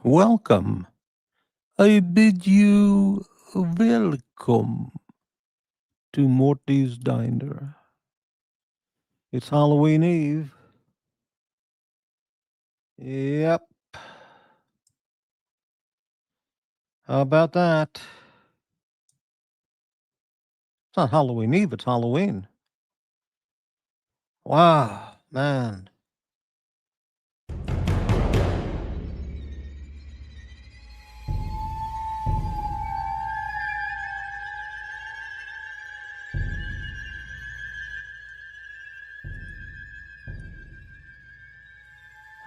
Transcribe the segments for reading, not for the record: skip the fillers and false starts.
Welcome. I bid you welcome to Morty's Diner. It's Halloween Eve. Yep. How about that? It's not Halloween Eve, it's Halloween. Wow, man.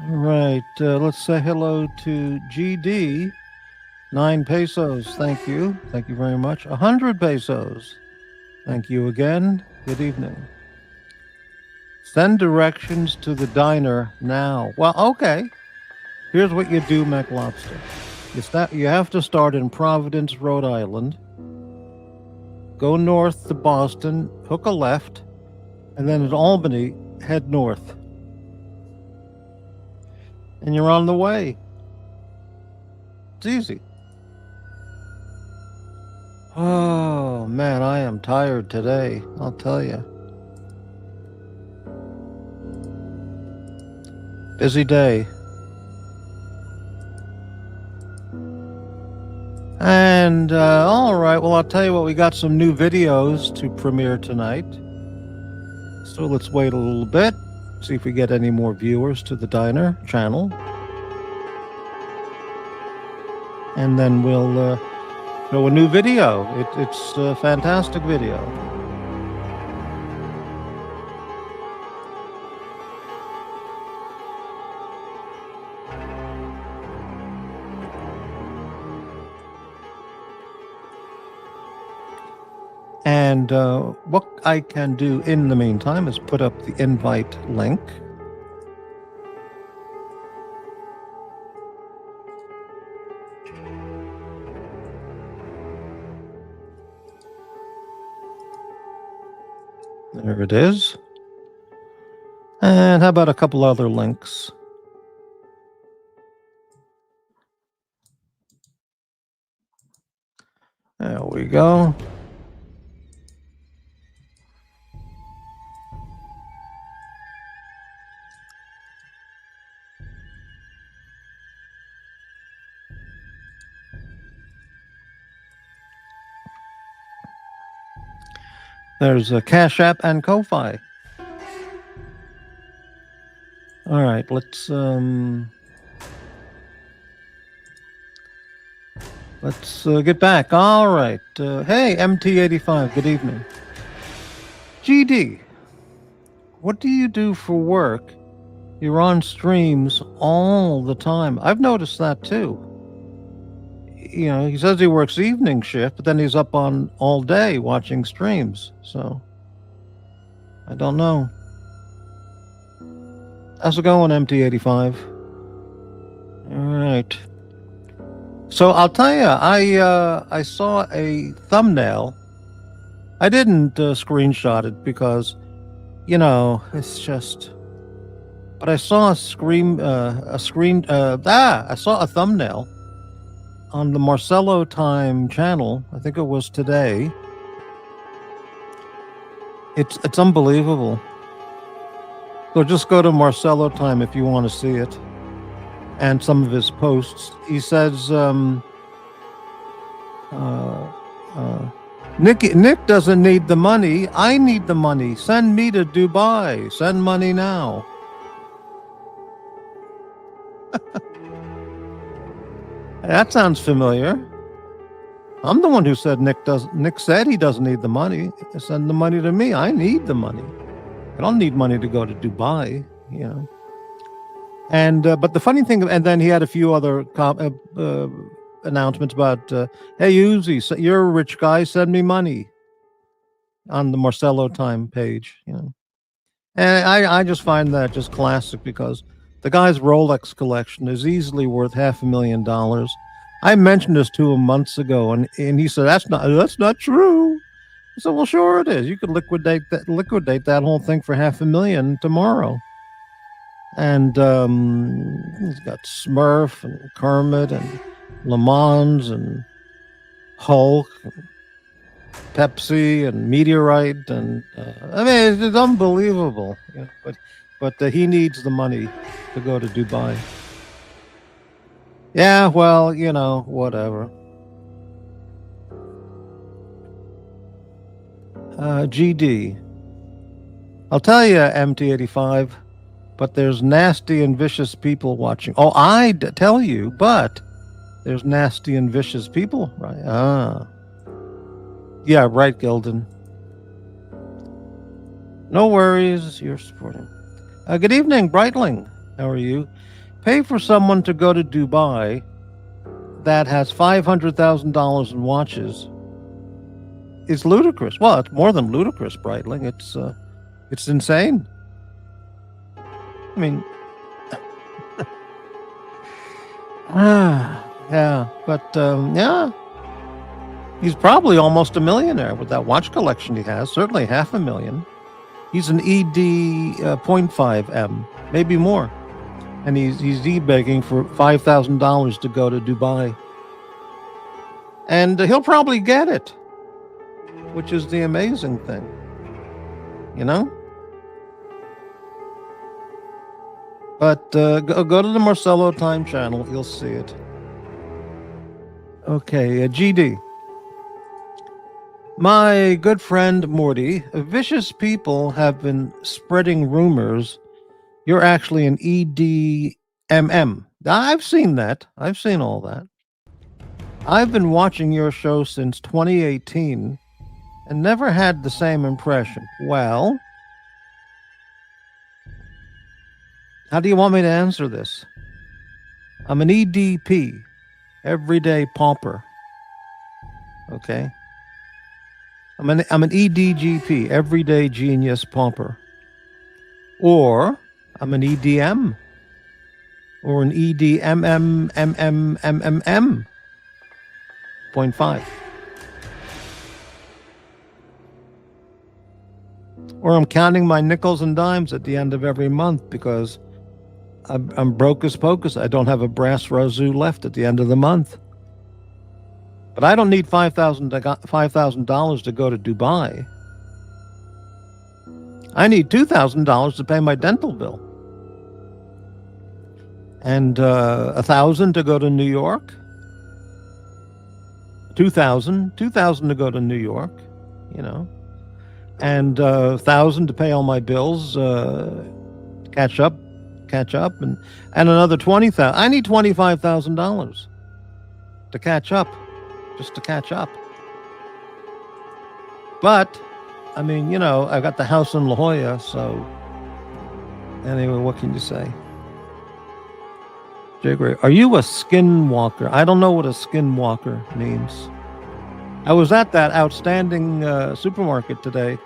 All right, let's say hello to GD. 9 pesos, thank you. Thank you very much. 100 pesos. Thank you again. Good evening. Send directions to the diner now. Well, okay. Here's what you do, McLobster. You have to start in Providence, Rhode Island. Go north to Boston, hook a left, and then at Albany, head north. And you're on the way. It's easy. Oh, man, I am tired today, I'll tell you. Busy day. And, all right, well, I'll tell you what, we got some new videos to premiere tonight. So let's wait a little bit, see if we get any more viewers to the Diner channel. And then we'll show a new video. It's a fantastic video. And what I can do in the meantime is put up the invite link. There it is. And how about a couple other links? There we go. There's a Cash App and Ko-Fi. All right, let's get back. All right. Hey, MT85, good evening. GD, what do you do for work? You're on streams all the time. I've noticed that too. You know, he says he works evening shift, but then he's up on all day watching streams. So, I don't know. How's it going, MT85? All right. So I'll tell you, I saw a thumbnail. I didn't screenshot it because, you know, it's just. But I saw I saw a thumbnail on the Marcello Time channel. I think it was today. It's unbelievable. So just go to Marcello Time if you want to see it. And some of his posts. He says, Nick doesn't need the money. I need the money. Send me to Dubai. Send money now. That sounds familiar. I'm the one who said Nick said he doesn't need the money. Send the money to me. I need the money. I don't need money to go to Dubai, you know. And but the funny thing, and then he had a few other announcements about, hey Uzi, you're a rich guy, send me money on the Marcello Time page, you know. And I just find that just classic because the guy's Rolex collection is easily worth $500,000. I mentioned this to him months ago, and he said that's not true. I said, well, sure it is. You could liquidate that whole thing for $500,000 tomorrow. And he's got Smurf and Kermit and Le Mans and Hulk and Pepsi and Meteorite. And I mean, it's unbelievable. You know, but he needs the money to go to Dubai. Yeah, well, you know, whatever. GD. I'll tell you, MT85, but there's nasty and vicious people watching. Oh, I'd tell you, but there's nasty and vicious people, right? Ah. Yeah, right, Gilden. No worries, you're supporting. Good evening, Brightling. How are you? Pay for someone to go to Dubai that has $500,000 in watches is ludicrous. Well, it's more than ludicrous, Brightling. It's insane. I mean, yeah, but yeah, he's probably almost a millionaire with that watch collection he has. Certainly $500,000. He's an ED 0.5 M, maybe more, and he's e-begging for $5,000 to go to Dubai, and he'll probably get it, which is the amazing thing, you know. But go to the Marcello Time channel, you'll see it. Okay, GD. My good friend Morty, vicious people have been spreading rumors you're actually an EDMM. I've seen that. I've seen all that. I've been watching your show since 2018 and never had the same impression. Well, how do you want me to answer this? I'm an EDP, everyday pauper. Okay? I'm an EDGP, everyday genius pauper. Or I'm an EDM. Or an EDMMMMMM 0.5. Or I'm counting my nickels and dimes at the end of every month because I'm broke as pocus. I don't have a brass razoo left at the end of the month. But I don't need $5,000 to go to Dubai. I need $2,000 to pay my dental bill. And $1,000 to go to New York. $2,000 to go to New York, you know. And $1,000 to pay all my bills, catch up, and another $20,000. I need $25,000 to catch up, just to catch up. But I mean, you know, I got the house in La Jolla, so anyway, what can you say? Jay Gray, are you a skinwalker? I don't know what a skinwalker means. I was at that outstanding supermarket today,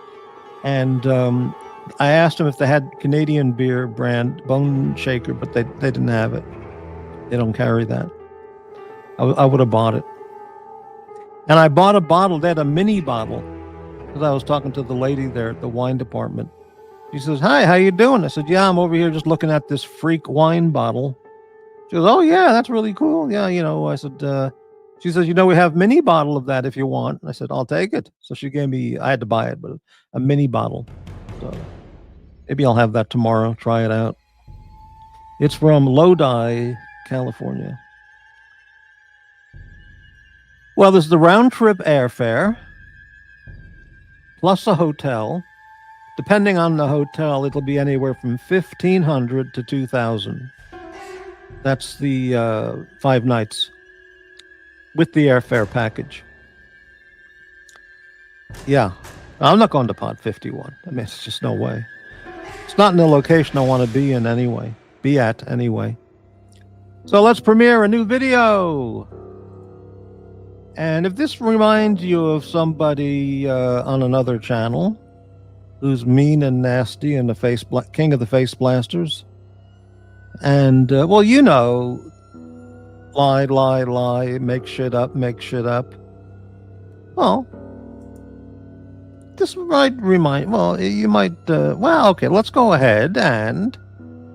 and I asked them if they had Canadian beer brand Bone Shaker, but they didn't have it. They don't carry that. I would have bought it. And I bought a bottle. They had a mini bottle because I was talking to the lady there at the wine department. She says, "Hi, how you doing?" I said, "Yeah, I'm over here just looking at this freak wine bottle." She goes, "Oh, yeah, that's really cool. Yeah, you know," I said, she says, "You know, we have mini bottle of that if you want." And I said, "I'll take it." So she gave me, I had to buy it, but a mini bottle. So maybe I'll have that tomorrow, try it out. It's from Lodi, California. Well, there's the round trip airfare plus a hotel. Depending on the hotel, it'll be anywhere from $1,500 to $2,000. That's the 5 nights with the airfare package. Yeah, I'm not going to Pod 51. I mean, it's just no way. It's not in the location I want to be in anyway. Be at anyway. So let's premiere a new video. And if this reminds you of somebody on another channel who's mean and nasty and the king of the face blasters, and well, you know, lie, make shit up. Well, this might remind. Well, you might. Well, okay. Let's go ahead and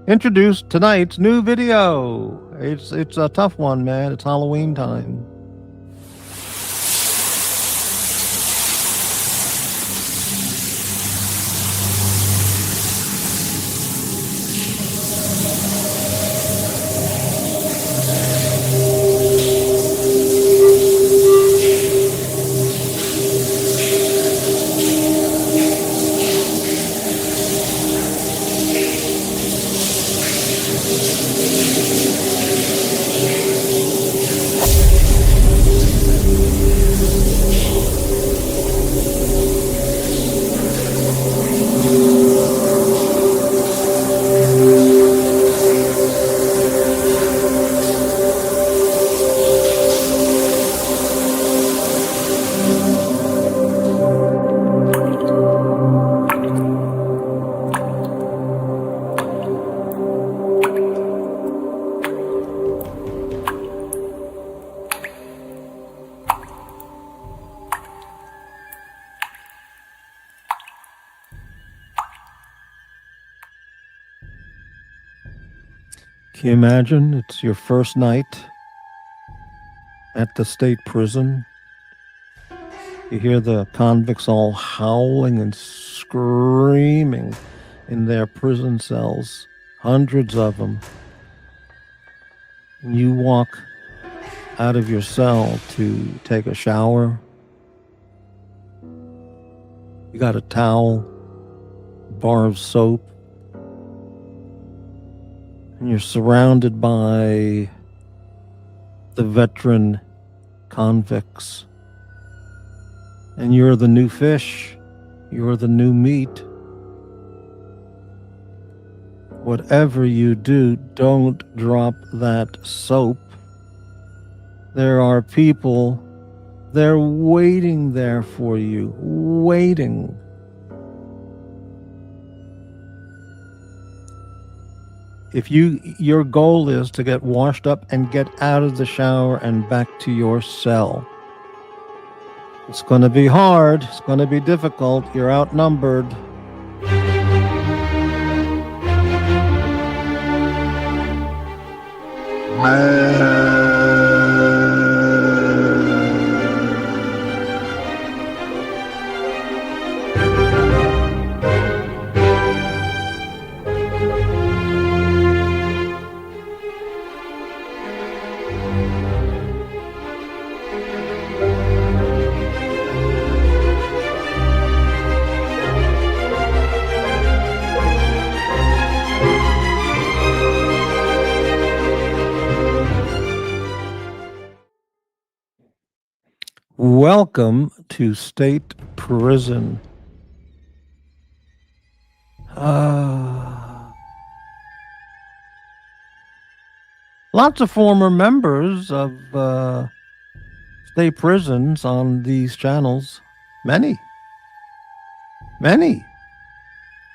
introduce tonight's new video. It's a tough one, man. It's Halloween time. Can you imagine? It's your first night at the state prison. You hear the convicts all howling and screaming in their prison cells, hundreds of them. And you walk out of your cell to take a shower. You got a towel, bar of soap, and you're surrounded by the veteran convicts. And you're the new fish. You're the new meat. Whatever you do, don't drop that soap. There are people, they're waiting there for you, waiting. If your goal is to get washed up and get out of the shower and back to your cell, it's going to be hard. It's going to be difficult. You're outnumbered. Welcome to state prison. Lots of former members of state prisons on these channels. Many.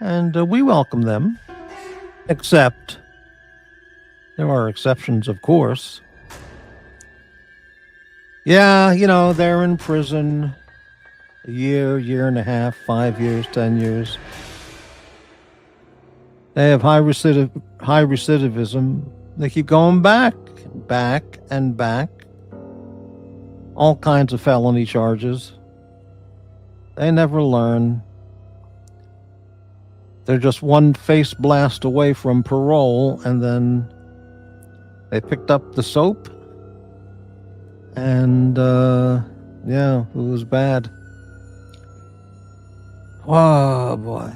And we welcome them. Except, there are exceptions, of course. Yeah, they're in prison a year and a half, 5 years, 10 years. They have high recidivism. They keep going back and back. All kinds of felony charges. They never learn. They're just one face blast away from parole, and then they picked up the soap. And, yeah, it was bad. Oh, boy.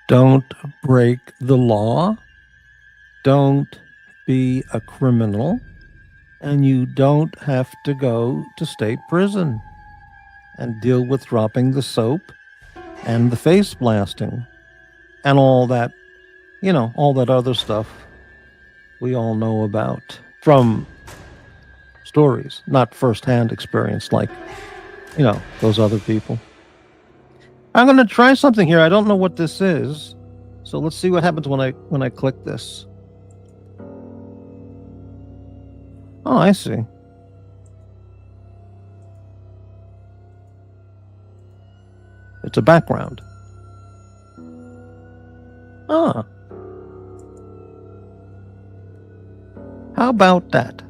Don't break the law. Don't be a criminal. And you don't have to go to state prison and deal with dropping the soap and the face blasting and all that, all that other stuff we all know about from stories, not firsthand experience like, those other people. I'm going to try something here. I don't know what this is. So let's see what happens when I click this. Oh, I see. It's a background. Ah. How about that?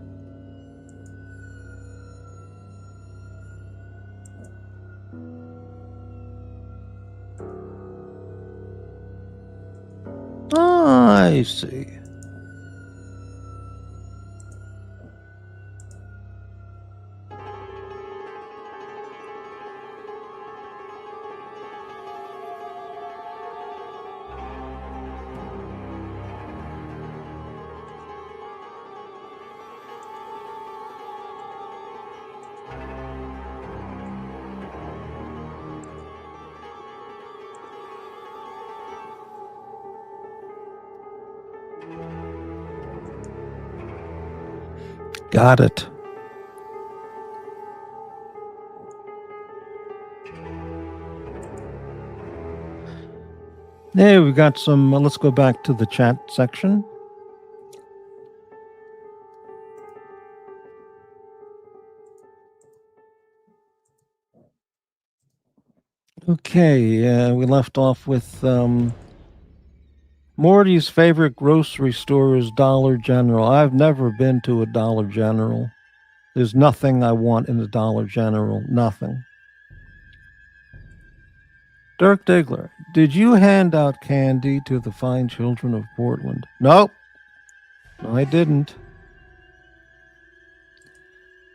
I see. Got it. There, we got some. Let's go back to the chat section. Okay, we left off with Morty's favorite grocery store is Dollar General. I've never been to a Dollar General. There's nothing I want in a Dollar General. Nothing. Dirk Diggler, did you hand out candy to the fine children of Portland? Nope. No, I didn't.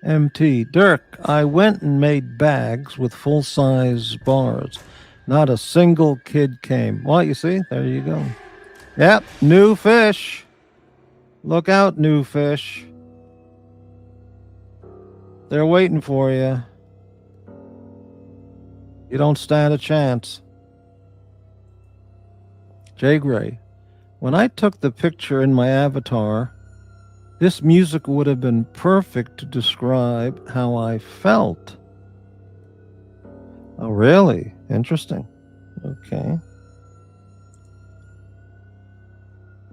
MT, Dirk, I went and made bags with full-size bars. Not a single kid came. Well, you see, there you go. Yep, new fish. Look out, new fish. They're waiting for you. You don't stand a chance. Jay Gray, when I took the picture in my avatar, this music would have been perfect to describe how I felt. Oh, really? Interesting. Okay.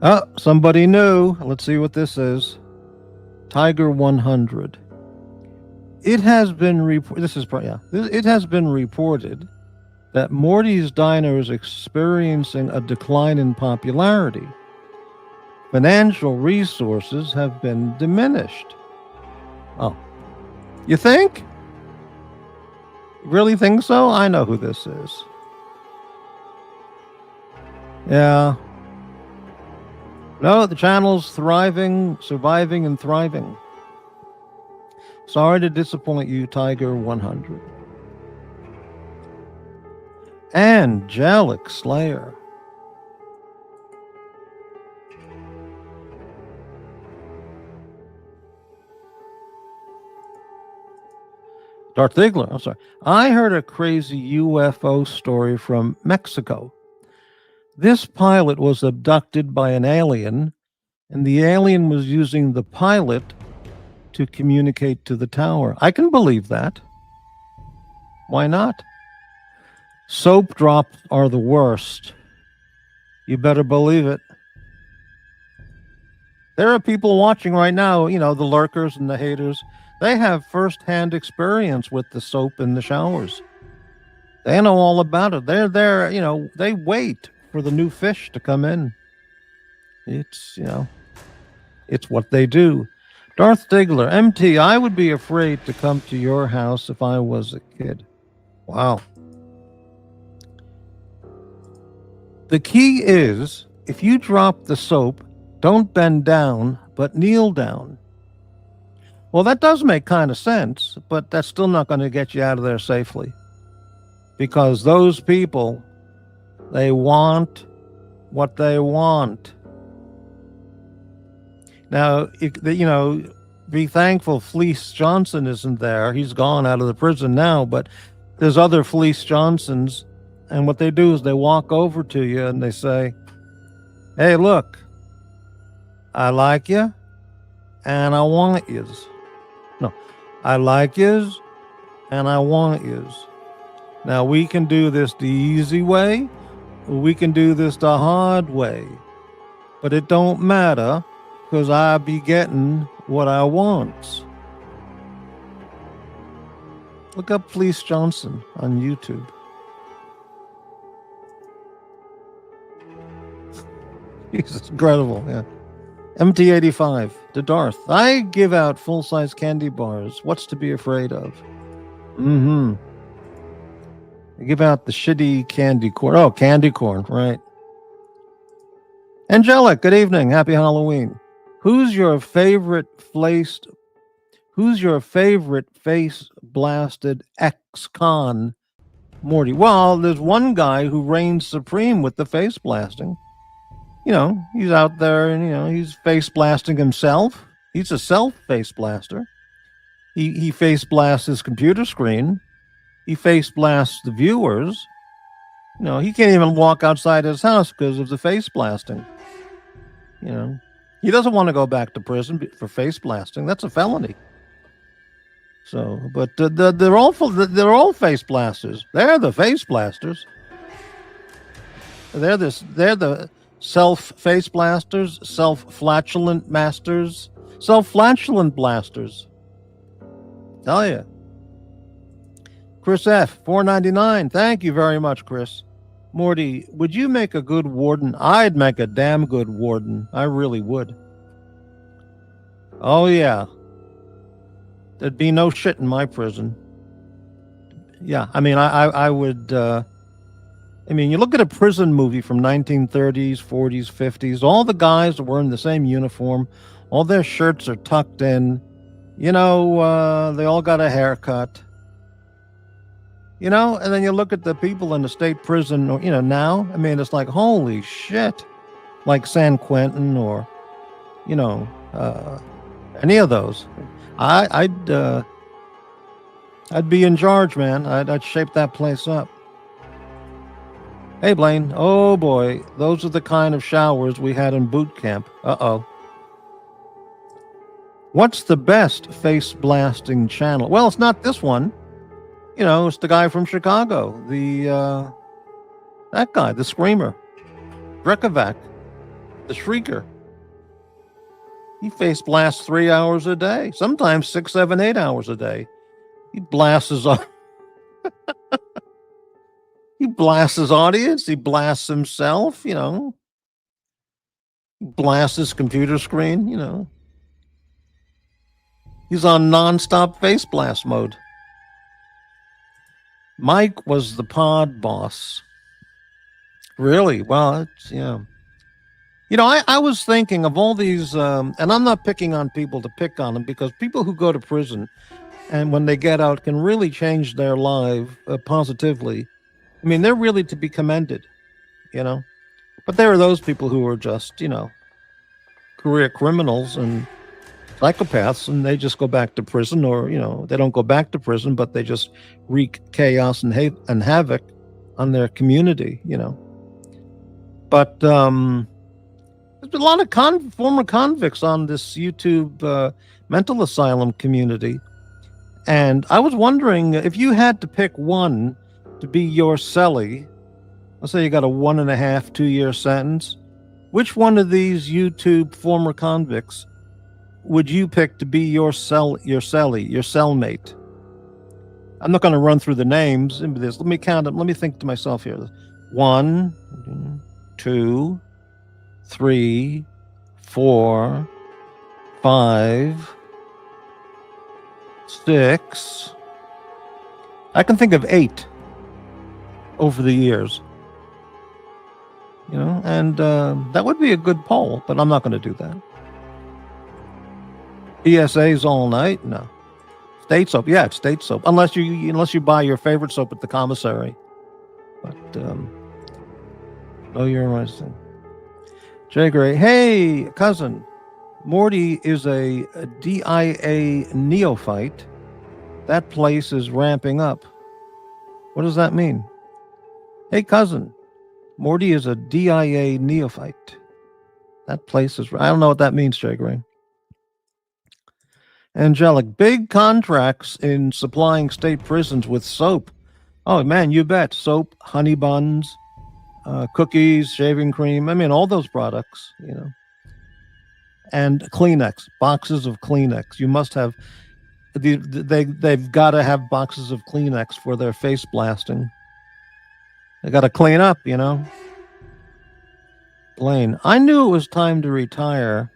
Oh, somebody new. Let's see what this is. Tiger 100. It has been It has been reported that Morty's Diner is experiencing a decline in popularity. Financial resources have been diminished. Oh, you think? Really think so? I know who this is. Yeah. No, the channel's thriving, surviving, and thriving. Sorry to disappoint you, Tiger 100. Angelic Slayer. Darth Ziegler, I'm sorry. I heard a crazy UFO story from Mexico. This pilot was abducted by an alien, and the alien was using the pilot to communicate to the tower. I can believe that. Why not? Soap drops are the worst. You better believe it. There are people watching right now, the lurkers and the haters. They have first-hand experience with the soap in the showers. They know all about it. They're there, they wait for the new fish to come in. It's, it's what they do. Darth Diggler, MT, I would be afraid to come to your house if I was a kid. Wow. The key is, if you drop the soap, don't bend down, but kneel down. Well, that does make kind of sense, but that's still not going to get you out of there safely. Because those people, they want what they want. Now, be thankful Fleece Johnson isn't there. He's gone out of the prison now, but there's other Fleece Johnsons, and what they do is they walk over to you and they say, hey, look, I like you, and I want yous. No, I like yous, and I want yous. Now, we can do this the easy way, or we can do this the hard way. But it don't matter, because I be getting what I want. Look up Fleece Johnson on YouTube. It's incredible, yeah. MT85 to Darth. I give out full-size candy bars. What's to be afraid of? I give out the shitty candy corn. Oh, candy corn, right. Angelic, good evening. Happy Halloween. Who's your favorite face blasted ex-con, Morty? Well, there's one guy who reigns supreme with the face blasting. He's out there and, he's face blasting himself. He's a self face blaster. He face blasts his computer screen. He face blasts the viewers. He can't even walk outside his house because of the face blasting. He doesn't want to go back to prison for face blasting. That's a felony. So, but they're all face blasters. They're the face blasters. They're the self-face blasters, self-flatulent masters, self-flatulent blasters. Tell you. Chris F, $4.99. Thank you very much, Chris. Morty, would you make a good warden? I'd make a damn good warden. I really would. Oh, yeah. There'd be no shit in my prison. Yeah, I mean, I would... you look at a prison movie from 1930s, 40s, 50s. All the guys are wearing the same uniform. All their shirts are tucked in. They all got a haircut. And then you look at the people in the state prison, now. It's like, holy shit. Like San Quentin or, any of those. I'd be in charge, man. I'd shape that place up. Hey, Blaine. Oh, boy. Those are the kind of showers we had in boot camp. Uh-oh. What's the best face blasting channel? Well, it's not this one. It's the guy from Chicago. That guy, the screamer. Drekovac. The shrieker. He face blasts 3 hours a day. Sometimes 6, 7, 8 hours a day. He blasts his He blasts his audience. He blasts himself, He blasts his computer screen, He's on nonstop face blast mode. Mike was the pod boss. Really? Well, it's, I was thinking of all these, and I'm not picking on people to pick on them, because people who go to prison and when they get out can really change their life positively. They're really to be commended, But there are those people who are just, career criminals and psychopaths, and they just go back to prison, or, they don't go back to prison, but they just wreak chaos and havoc on their community, But there's been a lot of former convicts on this YouTube mental asylum community. And I was wondering, if you had to pick one to be your cellie, let's say you got a 1.5, 2 year sentence, which one of these YouTube former convicts would you pick to be your cellie, your cellmate? I'm not going to run through the names into this. Let me count them. Let me think to myself here. 1, 2, 3, 4, 5, 6. I can think of 8 over the years. And that would be a good poll, but I'm not going to do that. PSAs all night? No. State soap? Yeah, it's state soap. Unless you buy your favorite soap at the commissary. But you're right. Jay Gray, hey, cousin. Morty is a DIA neophyte. That place is ramping up. What does that mean? Hey, cousin. Morty is a DIA neophyte. That place is. I don't know what that means, Jay Gray. Angelic, big contracts in supplying state prisons with soap. Oh, man, you bet. Soap, honey buns, cookies, shaving cream. I mean, all those products, you know. And Kleenex, boxes of Kleenex. You must have, they've got to have boxes of Kleenex for their face blasting. They got to clean up, you know. Blaine, I knew it was time to retire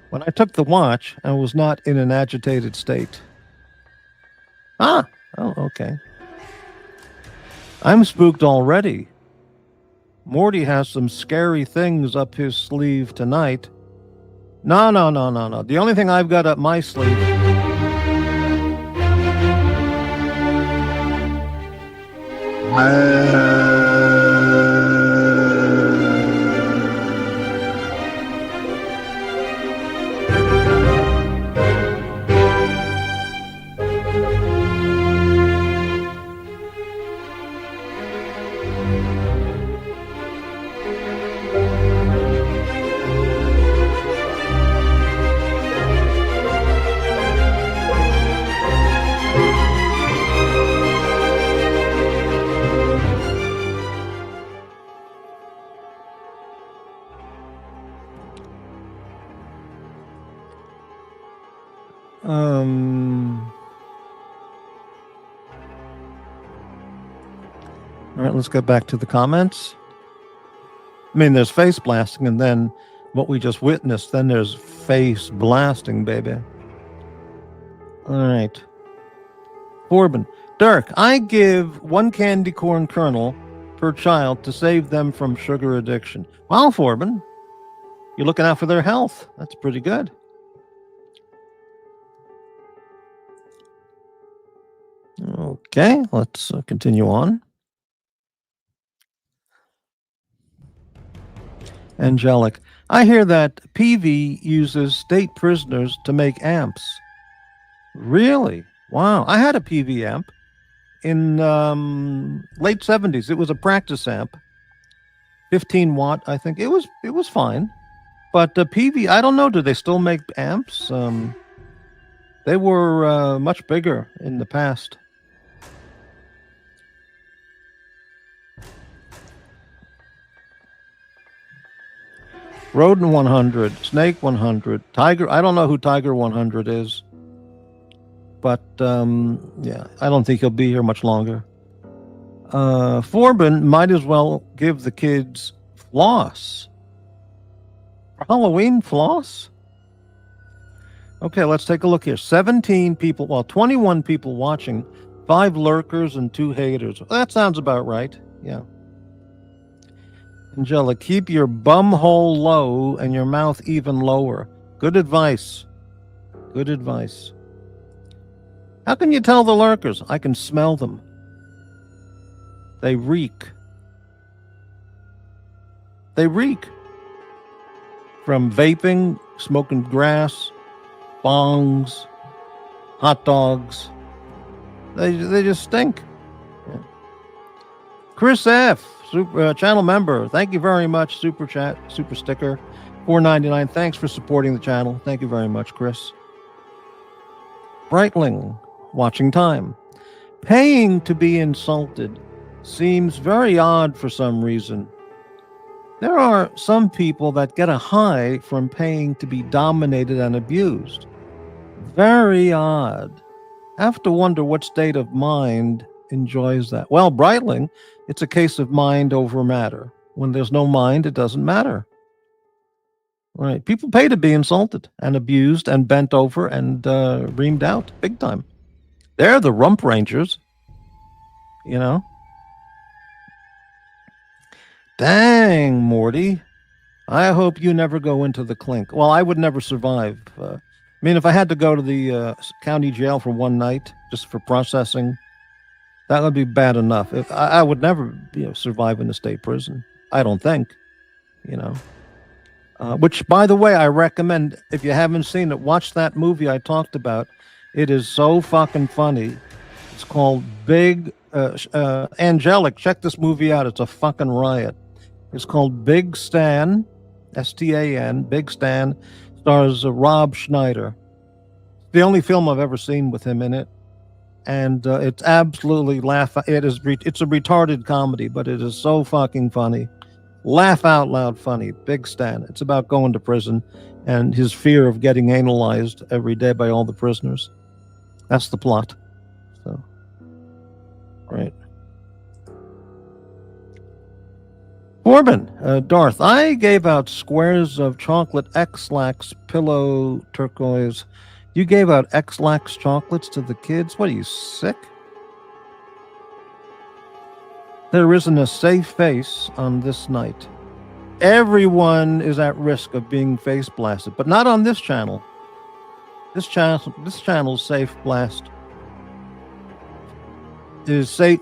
when I took the watch and was not in an agitated state. Oh, okay. I'm spooked already. Morty has some scary things up his sleeve tonight. No. The only thing I've got up my sleeve. All right, let's get back to the comments. I mean, there's face blasting, and then what we just witnessed, then there's face blasting, baby. All right. Corbin, Dirk, I give 1 candy corn kernel per child to save them from sugar addiction. Wow, Corbin, you're looking out for their health. That's pretty good. Okay, let's continue on. Angelic, I hear that PV uses state prisoners to make amps. Really? Wow. I had a PV amp in late 70s. It was a practice amp, 15 watt, I think. It was fine. But PV, I don't know. Do they still make amps? They were much bigger in the past. Rodent 100, Snake 100, Tiger. I don't know who Tiger 100 is. But, yeah, I don't think he'll be here much longer. Forbin might as well give the kids floss. For Halloween floss? Okay, let's take a look here. 17 people, well, 21 people watching, 5 lurkers and 2 haters. Well, that sounds about right, yeah. Angela, keep your bum hole low and your mouth even lower. Good advice. Good advice. How can you tell the lurkers? I can smell them. They reek. They reek. From vaping, smoking grass, bongs, hot dogs. They just stink. Yeah. Chris F., channel member. Thank you very much. Super chat, super sticker, $4.99. Thanks for supporting the channel. Thank you very much, Chris. Breitling, watching time. Paying to be insulted seems very odd for some reason. There are some people that get a high from paying to be dominated and abused. Very odd. I have to wonder what state of mind enjoys that. Well, Breitling, it's a case of mind over matter. When there's no mind, it doesn't matter. Right? People pay to be insulted and abused and bent over and reamed out big time. They're the rump rangers, you know. Dang, Morty. I hope you never go into the clink. Well, I would never survive. I mean, if I had to go to the county jail for one night just for processing, that would be bad enough. I would never survive in a state prison. I don't think, you know. which, by the way, I recommend. If you haven't seen it, watch that movie I talked about. It is so fucking funny. It's called Big Angelic. Check this movie out. It's a fucking riot. It's called Big Stan, Stan. Big Stan stars Rob Schneider. The only film I've ever seen with him in it, and it's absolutely laugh. It's a retarded comedy, but it is so fucking funny. Laugh out loud funny. Big Stan. It's about going to prison and his fear of getting analyzed every day by all the prisoners. That's the plot. So, right. Corbin, Darth, I gave out squares of chocolate X-Lax pillow turquoise. You gave out X-Lax chocolates to the kids? What are you, sick? There isn't a safe face on this night. Everyone is at risk of being face blasted, but not on this channel. This channel's safe blast is safe.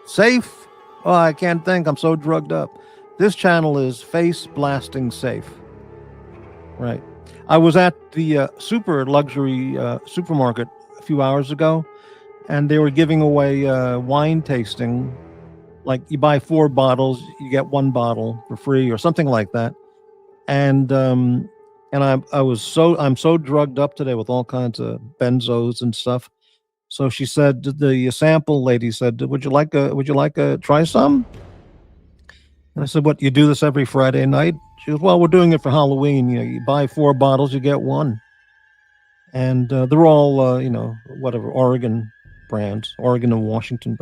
Safe. Oh, I can't think. I'm so drugged up. This channel is face blasting safe. Right. I was at the super luxury supermarket a few hours ago, and they were giving away wine tasting. Like you buy 4 bottles, you get 1 bottle for free, or something like that. And I'm so drugged up today with all kinds of benzos and stuff. So she said, the sample lady said, would you like a try some? And I said, what, you do this every Friday night? She goes, well, we're doing it for Halloween. You buy 4 bottles, you get 1. And they're all, whatever, Oregon brands, Oregon and Washington.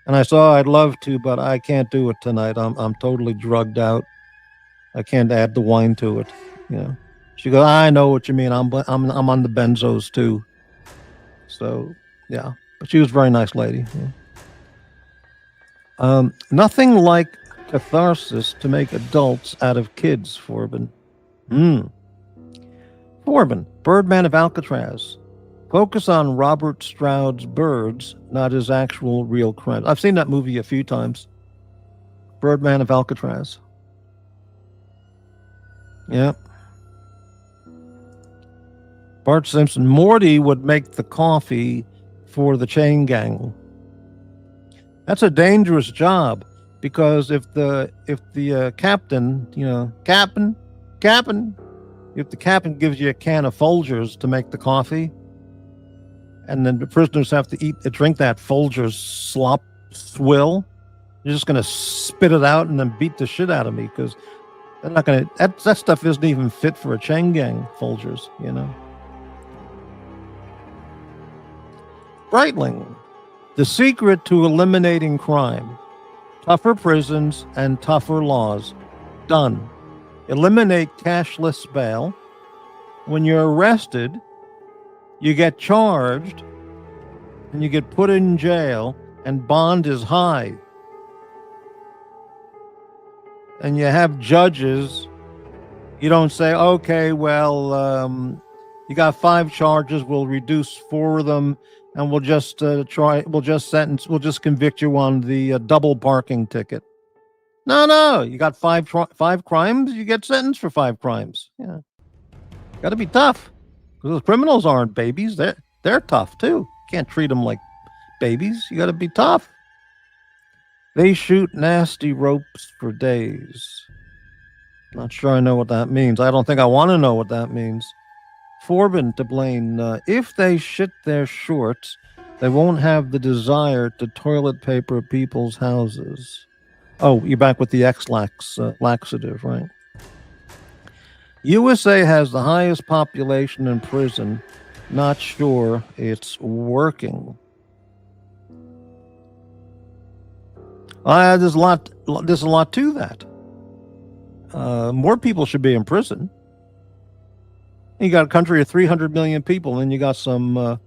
And I said, oh, I'd love to, but I can't do it tonight. I'm totally drugged out. I can't add the wine to it. She goes, I know what you mean. I'm on the benzos too. So yeah, but she was a very nice lady. Yeah. Nothing like catharsis to make adults out of kids, Forbin. Forbin, Birdman of Alcatraz. Focus on Robert Stroud's birds, not his actual real crimes. I've seen that movie a few times. Birdman of Alcatraz. Yeah. Bart Simpson. Morty would make the coffee for the chain gang. That's a dangerous job, because if the captain, if the captain gives you a can of Folgers to make the coffee, and then the prisoners have to drink that Folgers slop swill, you're just going to spit it out and then beat the shit out of me, because they're not going to. That stuff isn't even fit for a chain gang, Folgers, Breitling, the secret to eliminating crime. Tougher prisons and tougher laws. Done. Eliminate cashless bail. When you're arrested, you get charged and you get put in jail, and bond is high. And you have judges. You don't say, okay, well, you got 5 charges, we'll reduce 4 of them, and we'll just convict you on the double parking ticket. No, you got 5 crimes, you get sentenced for 5 crimes. Yeah, got to be tough, because the criminals aren't babies. They're tough too. Can't treat them like babies. You got to be tough. They shoot nasty ropes for days. Not sure I know what that means. I don't think I want to know what that means. Forbin to blame. If they shit their shorts, they won't have the desire to toilet paper people's houses. Oh, you're back with the X-Lax laxative, right? USA has the highest population in prison. Not sure it's working. There's a lot to that. More people should be in prison. You got a country of 300 million people, and you got some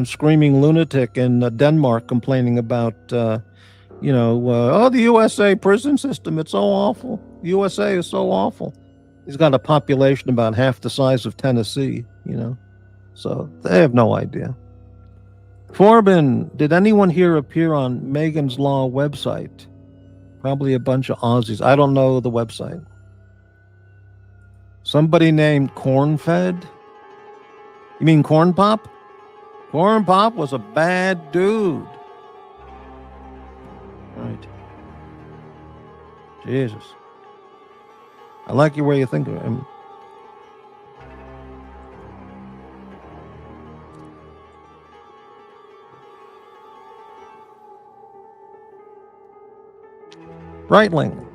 screaming lunatic in Denmark complaining about, the USA prison system, it's so awful. The USA is so awful. He's got a population about half the size of Tennessee, so they have no idea. Forbin, did anyone here appear on Megan's Law website? Probably a bunch of Aussies. I don't know the website. Somebody named Cornfed? You mean Corn Pop? Corn Pop was a bad dude. Right. Jesus. I like your way you think of it. Breitling.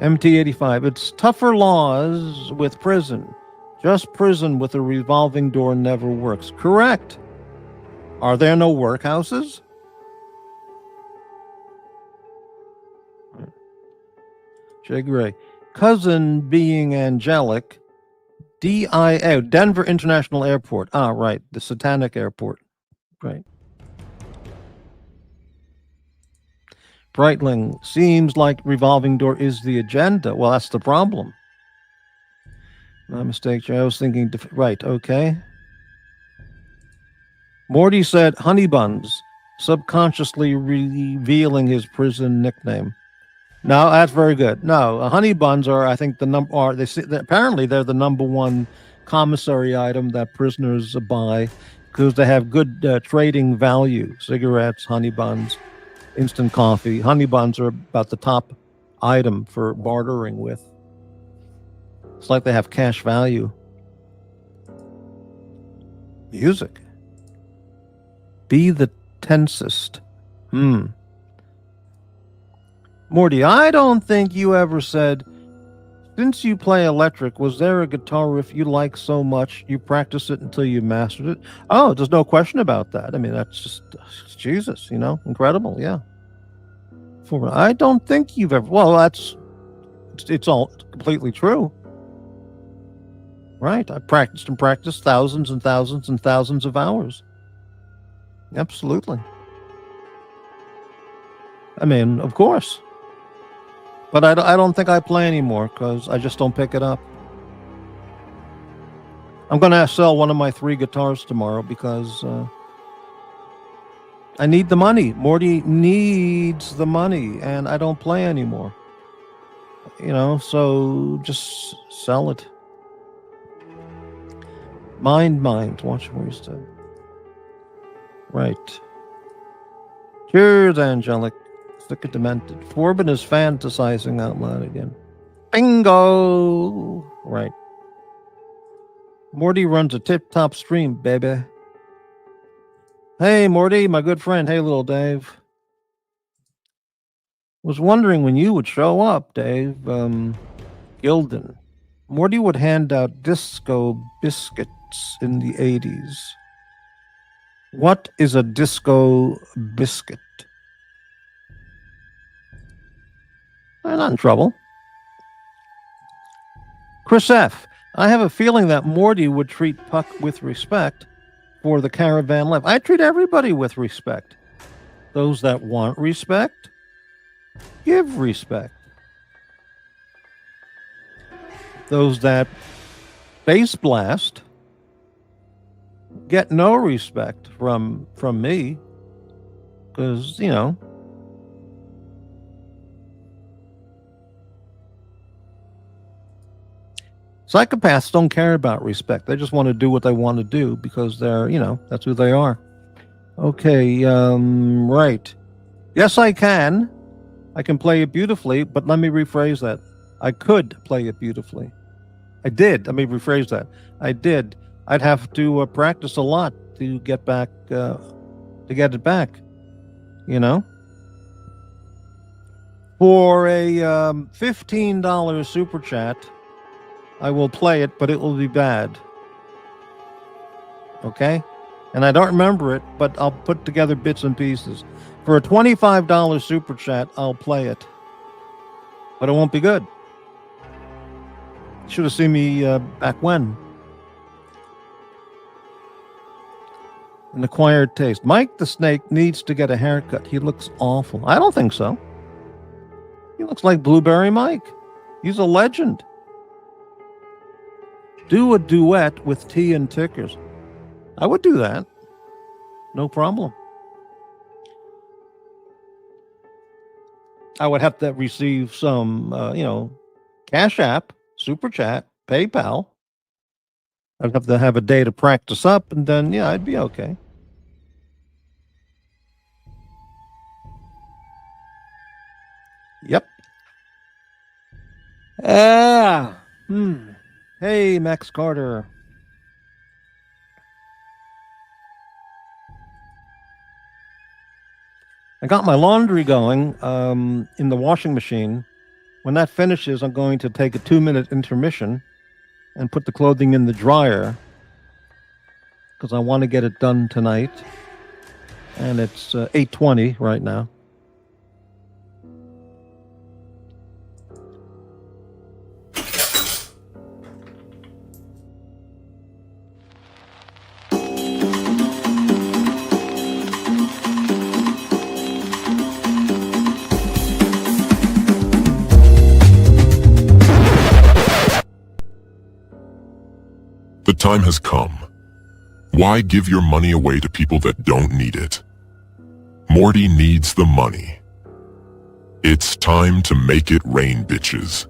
MT85. It's tougher laws with prison. Just prison with a revolving door never works. Correct. Are there no workhouses? Jay Gray. Cousin being angelic. DIA, Denver International Airport. Ah, right. The satanic airport. Right. Breitling. Seems like revolving door is the agenda. Well, that's the problem. My mistake, Jay. I was thinking, right, okay. Morty said honey buns, subconsciously revealing his prison nickname. No, that's very good. No, honey buns are, I think, the number. Are they? Apparently, they're the number one commissary item that prisoners buy because they have good trading value. Cigarettes, honey buns, instant coffee. Honey buns are about the top item for bartering with. It's like they have cash value. Music. Be the tensest. Morty, I don't think you ever said, since you play electric, was there a guitar riff you like so much you practice it until you mastered it? Oh, there's no question about that. I mean, that's just Jesus, incredible. Yeah. I don't think you've ever. Well, it's all completely true. Right. I practiced and practiced thousands and thousands and thousands of hours. Absolutely. I mean, of course. But I don't think I play anymore because I just don't pick it up. I'm going to sell one of my 3 guitars tomorrow because I need the money. Morty needs the money, and I don't play anymore. So just sell it. Mind. Watch where you stand. Right. Cheers, Angelic. Sick and demented. Forbin is fantasizing out loud again. Bingo! Right. Morty runs a tip-top stream, baby. Hey, Morty, my good friend. Hey, little Dave. Was wondering when you would show up, Dave. Gilden. Morty would hand out disco biscuits in the 80s. What is a disco biscuit? I'm not in trouble. Chris F. I have a feeling that Morty would treat Puck with respect for the caravan life. I treat everybody with respect. Those that want respect, give respect. Those that face blast, get no respect from me. Because, psychopaths don't care about respect. They just want to do what they want to do because they're, that's who they are. Okay, right. Yes, I can. I can play it beautifully, but let me rephrase that. I could play it beautifully. I did. Let me rephrase that. I did. I'd have to practice a lot to get it back. For a $15 super chat, I will play it, but it will be bad. Okay? And I don't remember it, but I'll put together bits and pieces. For a $25 super chat, I'll play it. But it won't be good. Should have seen me back when. An acquired taste. Mike the Snake needs to get a haircut. He looks awful. I don't think so. He looks like Blueberry Mike. He's a legend. Do a duet with tea and tickers. I would do that. No problem. I would have to receive some, Cash App, Super Chat, PayPal. I'd have to have a day to practice up, and then, yeah, I'd be okay. Yep. Hey, Max Carter. I got my laundry going in the washing machine. When that finishes, I'm going to take a 2-minute intermission and put the clothing in the dryer because I want to get it done tonight. And it's 8:20 right now. The time has come. Why give your money away to people that don't need it? Morty needs the money. It's time to make it rain, bitches.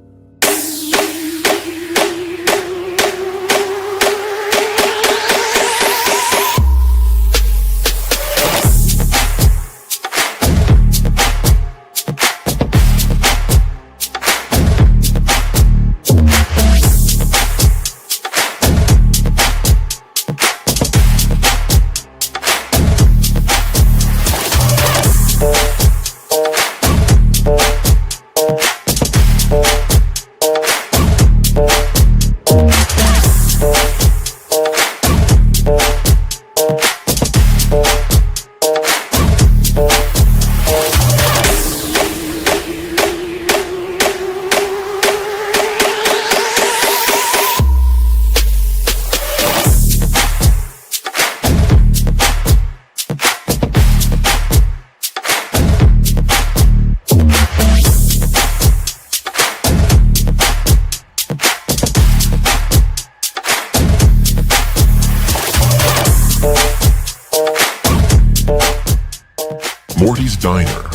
MORTY'S DINER.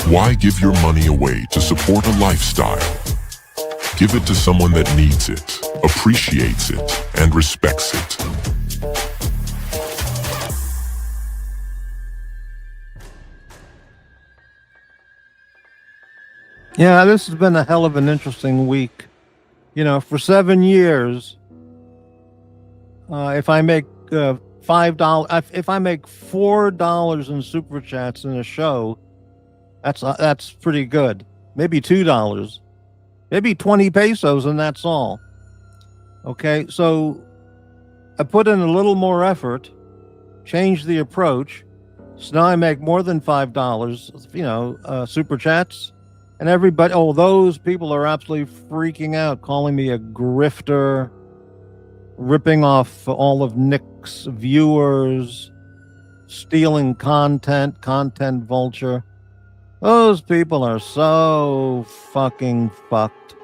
Why give your money away to support a lifestyle? Give it to someone that needs it, appreciates it, and respects it. Yeah, this has been a hell of an interesting week. You know, for 7 years, if I make $5, if I make $4 in super chats in a show, that's pretty good. Maybe $2, maybe 20 pesos, and that's all. Okay, so I put in a little more effort, changed the approach, so now I make more than $5. You know, super chats. And everybody, those people are absolutely freaking out, calling me a grifter, ripping off all of Nick's viewers, stealing content vulture. Those people are so fucking fucked.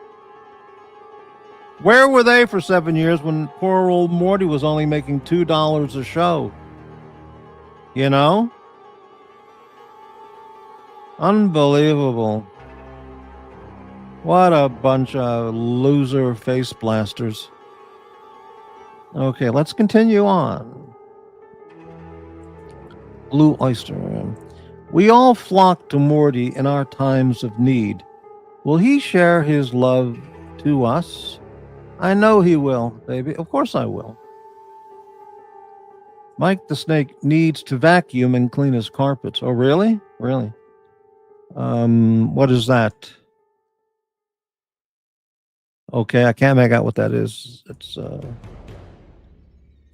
Where were they for 7 years when poor old Morty was only making $2 a show? You know? Unbelievable. What a bunch of loser face blasters. Okay, let's continue on. Blue Oyster. We all flock to Morty in our times of need. Will he share his love to us? I know he will, baby. Of course I will. Mike the Snake needs to vacuum and clean his carpets. Oh, really? Really? What is that? Okay, I can't make out what that is. It's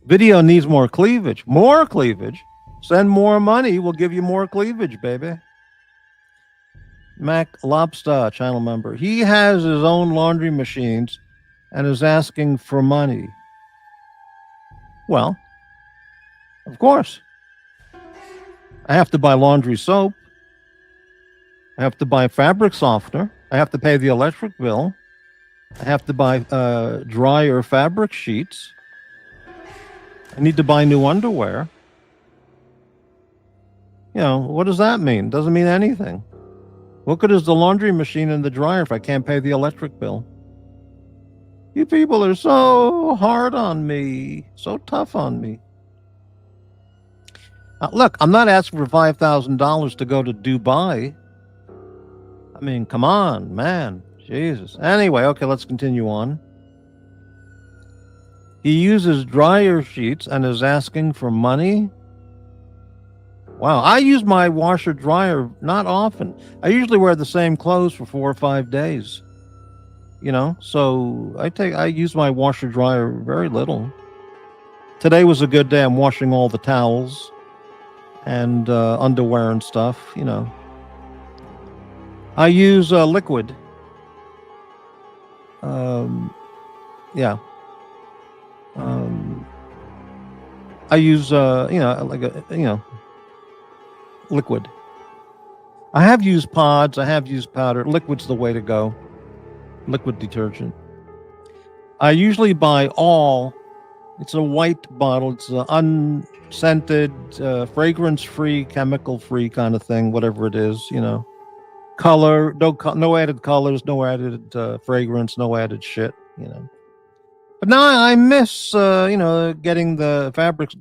video needs more cleavage. More cleavage? Send more money. We'll give you more cleavage, baby. Mac Lobster, channel member. He has his own laundry machines and is asking for money. Well, of course. I have to buy laundry soap. I have to buy fabric softener. I have to pay the electric bill. I have to buy dryer fabric sheets. I need to buy new underwear. You know, what does that mean? Doesn't mean anything. What good is the laundry machine and the dryer if I can't pay the electric bill? You people are so hard on me, so tough on me. Look, I'm not asking for $5,000 to go to Dubai. I mean, come on, man. Jesus. Anyway, okay, let's continue on. He uses dryer sheets and is asking for money. Wow, I use my washer dryer not often. I usually wear the same clothes for 4 or 5 days. You know, so I use my washer dryer very little. Today was a good day. I'm washing all the towels and underwear and stuff, you know. I use liquid. Yeah. I use liquid. I have used pods. I have used powder. Liquid's the way to go. Liquid detergent. I usually buy all. It's a white bottle. It's an unscented, fragrance-free, chemical-free kind of thing. Whatever it is, you know. Color, no added colors, no added fragrance, no added shit, you know. But now I miss, getting the fabrics,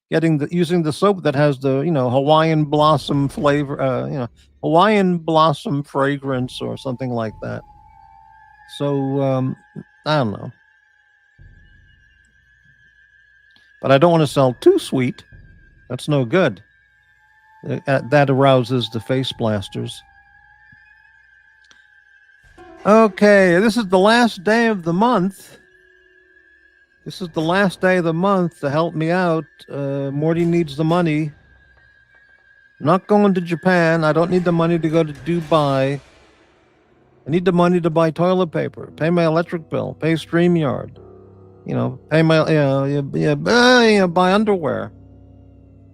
using the soap that has the, Hawaiian blossom flavor, Hawaiian blossom fragrance or something like that. So, I don't know. But I don't want to sell too sweet. That's no good. That arouses the face blasters. Okay, this is the last day of the month. This is the last day of the month to help me out. Morty needs the money. I'm not going to Japan. I don't need the money to go to Dubai. I need the money to buy toilet paper, pay my electric bill, pay StreamYard. Pay my, buy underwear,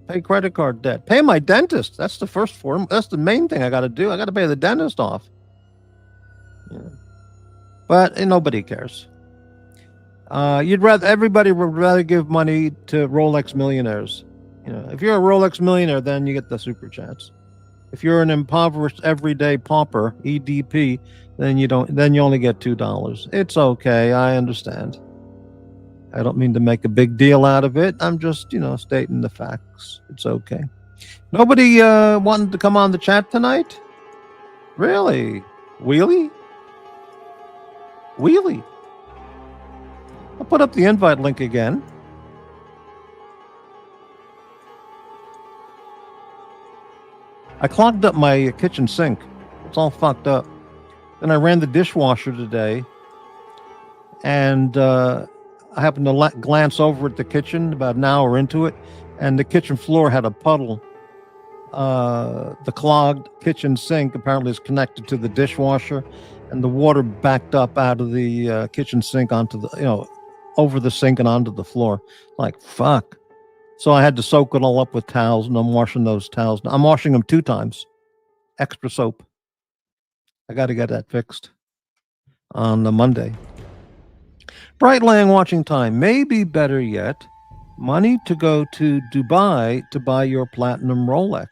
pay credit card debt, pay my dentist. That's the first form. That's the main thing I got to do. I got to pay the dentist off. Yeah. But nobody cares. Everybody would rather give money to Rolex millionaires. If you're a Rolex millionaire, then you get the super chats. If you're an impoverished everyday pauper, EDP, then you don't. Then you only get $2. It's okay. I understand. I don't mean to make a big deal out of it. I'm just, stating the facts. It's okay. Nobody wanted to come on the chat tonight? Really? Wheelie? I'll put up the invite link again. I clogged up my kitchen sink. It's all fucked up. Then I ran the dishwasher today, and I happened to glance over at the kitchen about an hour into it, and the kitchen floor had a puddle. The clogged kitchen sink apparently is connected to the dishwasher, and the water backed up out of the kitchen sink onto the, over the sink and onto the floor. Like, fuck. So I had to soak it all up with towels, and I'm washing those towels. I'm washing them 2 times. Extra soap. I got to get that fixed on the Monday. Bright laying watching time. Maybe better yet, money to go to Dubai to buy your platinum Rolex.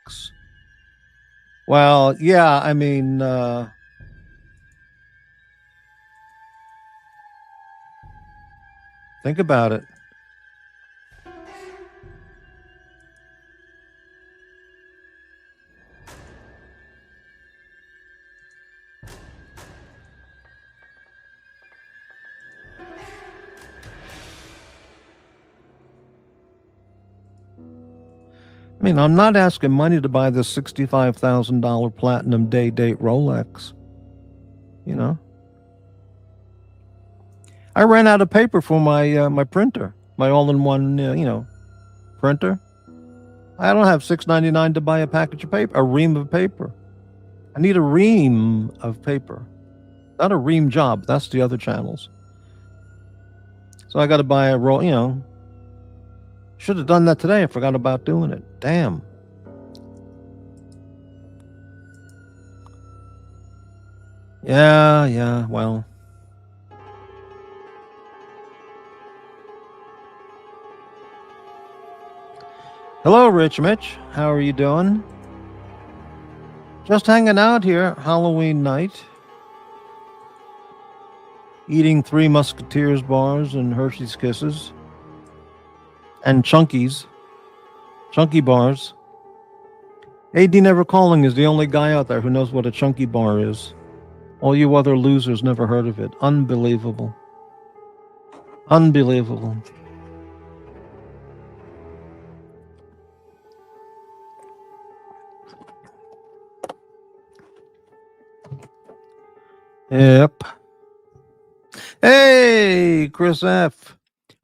Well, yeah, I mean, think about it. I mean, I'm not asking money to buy this $65,000 platinum day-date Rolex. I ran out of paper for my my printer, my all-in-one, printer. I don't have $6.99 to buy a package of paper, a ream of paper. I need a ream of paper, not a ream job. That's the other channels. So I got to buy a roll. Should have done that today. I forgot about doing it. Damn. Yeah, well. Hello, Rich Mitch. How are you doing? Just hanging out here, Halloween night. eating Three Musketeers bars and Hershey's Kisses and Chunky bars. AD Never Calling is the only guy out there who knows what a Chunky bar is. All you other losers never heard of it. Unbelievable. Unbelievable. Yep. Hey, Chris F.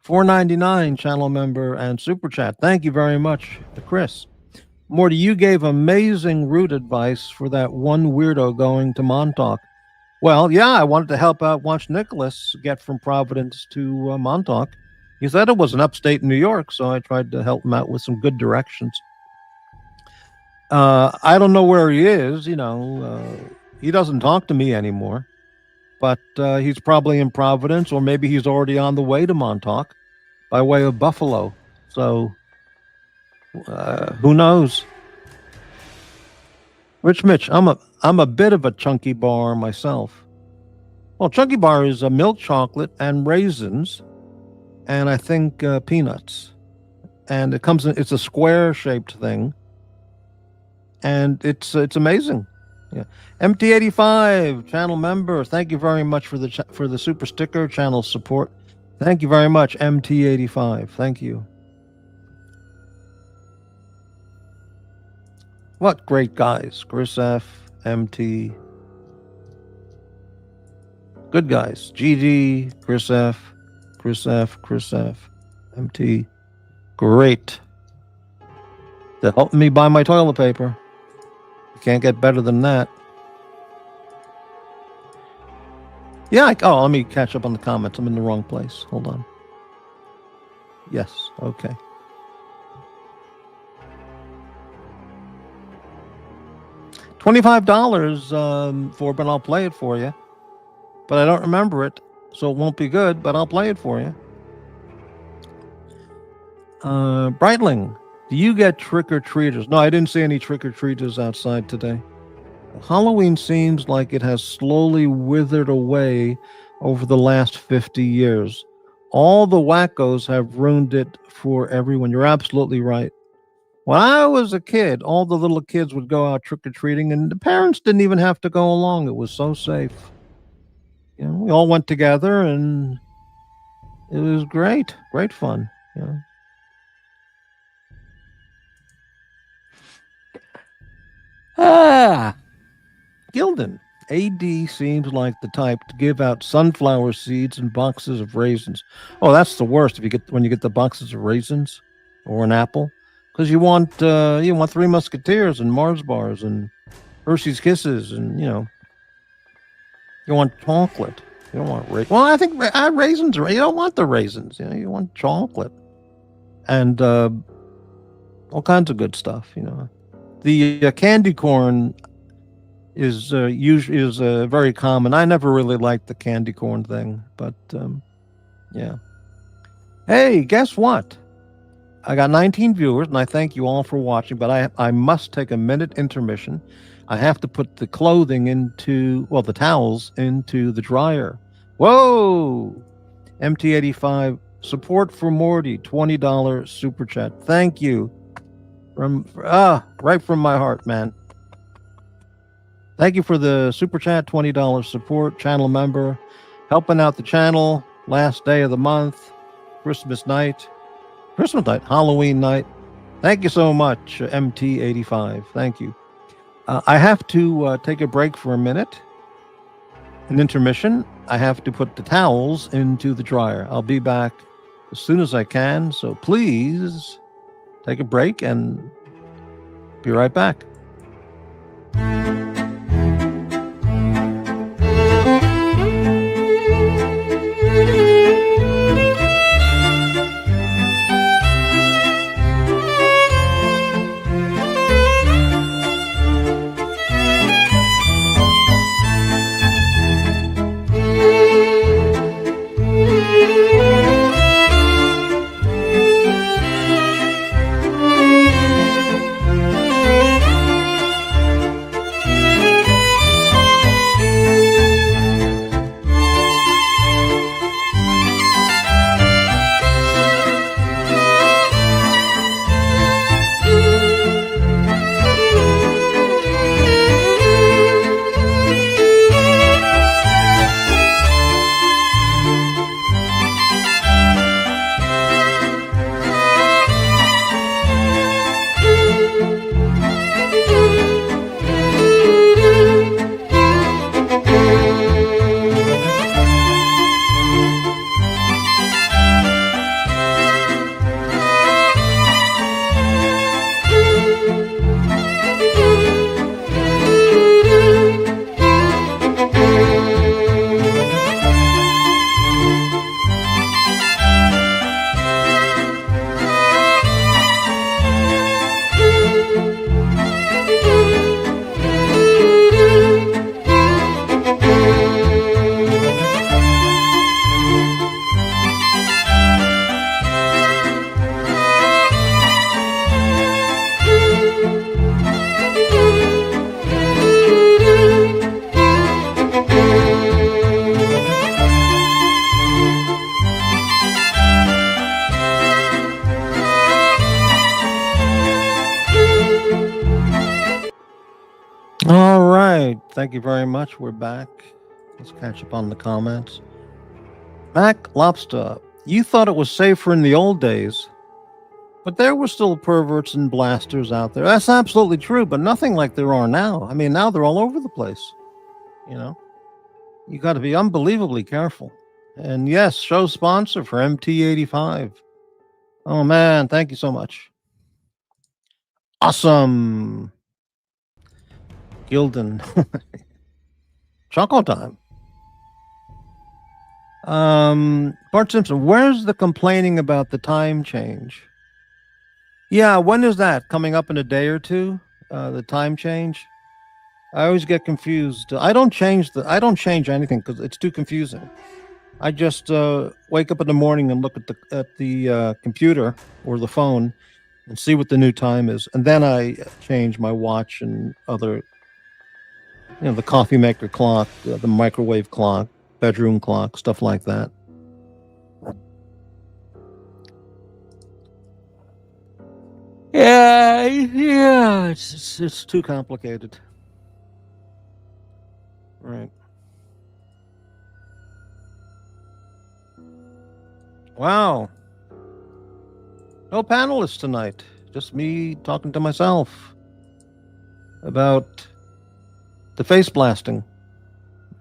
$4.99 channel member and super chat. Thank you very much, Chris. Morty, you gave amazing route advice for that one weirdo going to Montauk. Well, yeah, I wanted to help out Watch Nicholas get from Providence to Montauk. He said it was in upstate New York, so I tried to help him out with some good directions. I don't know where he is, he doesn't talk to me anymore, but he's probably in Providence, or maybe he's already on the way to Montauk by way of Buffalo. So who knows? Rich Mitch, I'm a bit of a Chunky bar myself. Well, Chunky bar is a milk chocolate and raisins, and I think peanuts, and it's a square shaped thing, and it's amazing. Yeah, MT85 channel member. Thank you very much for the super sticker channel support. Thank you very much, MT85. Thank you. What great guys. Chris F, MT. Good guys. GD, Chris F, MT. Great. They're helping me buy my toilet paper. You can't get better than that. Yeah, let me catch up on the comments. I'm in the wrong place. Hold on. Yes, okay. $25 for, but I'll play it for you. But I don't remember it, so it won't be good, but I'll play it for you. Brightling, do you get trick-or-treaters? No, I didn't see any trick-or-treaters outside today. Halloween seems like it has slowly withered away over the last 50 years. All the wackos have ruined it for everyone. You're absolutely right. When I was a kid, all the little kids would go out trick-or-treating, and the parents didn't even have to go along. It was so safe. We all went together, and it was great. Great fun. Gilden. AD seems like the type to give out sunflower seeds and boxes of raisins. Oh, that's the worst when you get the boxes of raisins or an apple. Because you want Three Musketeers and Mars bars and Hershey's Kisses, and you want chocolate. You don't want raisins. Well, I think raisins. You don't want the raisins. You want chocolate and all kinds of good stuff. The candy corn is very common. I never really liked the candy corn thing, but yeah. Hey, guess what? I got 19 viewers, and I thank you all for watching, but I must take a minute intermission. I have to put the the towels into the dryer. Whoa! MT85, support for Morty, $20 super chat. Thank you. Right from my heart, man. Thank you for the super chat, $20 support, channel member, helping out the channel, last day of the month, Christmas night, Halloween night. Thank you so much, MT85. Thank you. I have to take a break for a minute, an intermission. I have to put the towels into the dryer. I'll be back as soon as I can, so please take a break and be right back. Thank you very much. We're back. Let's catch up on the comments. Mac Lobster, you thought it was safer in the old days, but there were still perverts and blasters out there. That's absolutely true, but nothing like there are now. I mean, now they're all over the place. You know, you got to be unbelievably careful. And yes, show sponsor for MT85. Oh man, thank you so much. Awesome. Gildan. Choco time. Bart Simpson, where's the complaining about the time change? Yeah, when is that? Coming up in a day or two? The time change? I always get confused. I don't change anything because it's too confusing. I just wake up in the morning and look at the computer or the phone and see what the new time is, and then I change my watch and other, the coffee maker clock, the microwave clock, bedroom clock, stuff like that. Yeah, it's too complicated. Right. Wow. No panelists tonight. Just me talking to myself about the face blasting,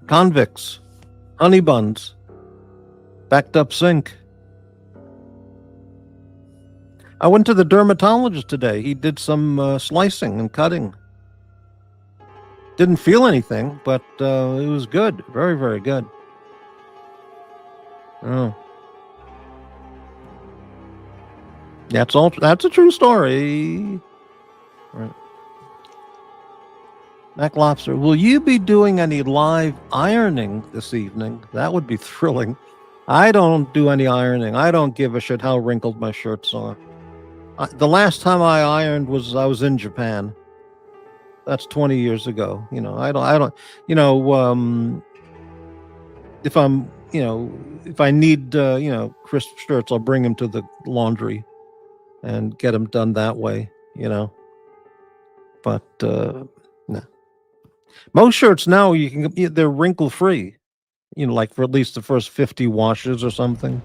convicts, honey buns, backed up sink. I went to the dermatologist today. He did some slicing and cutting. Didn't feel anything, but it was good. Very, very good. Oh. That's a true story. Right. Mac Lobster, will you be doing any live ironing this evening? That would be thrilling. I don't do any ironing. I don't give a shit how wrinkled my shirts are. The last time I ironed I was in Japan. That's 20 years ago. I don't, if I'm, if I need, crisp shirts, I'll bring them to the laundry and get them done that way, but, no. Most shirts now they're wrinkle free, like for at least the first 50 washes or something.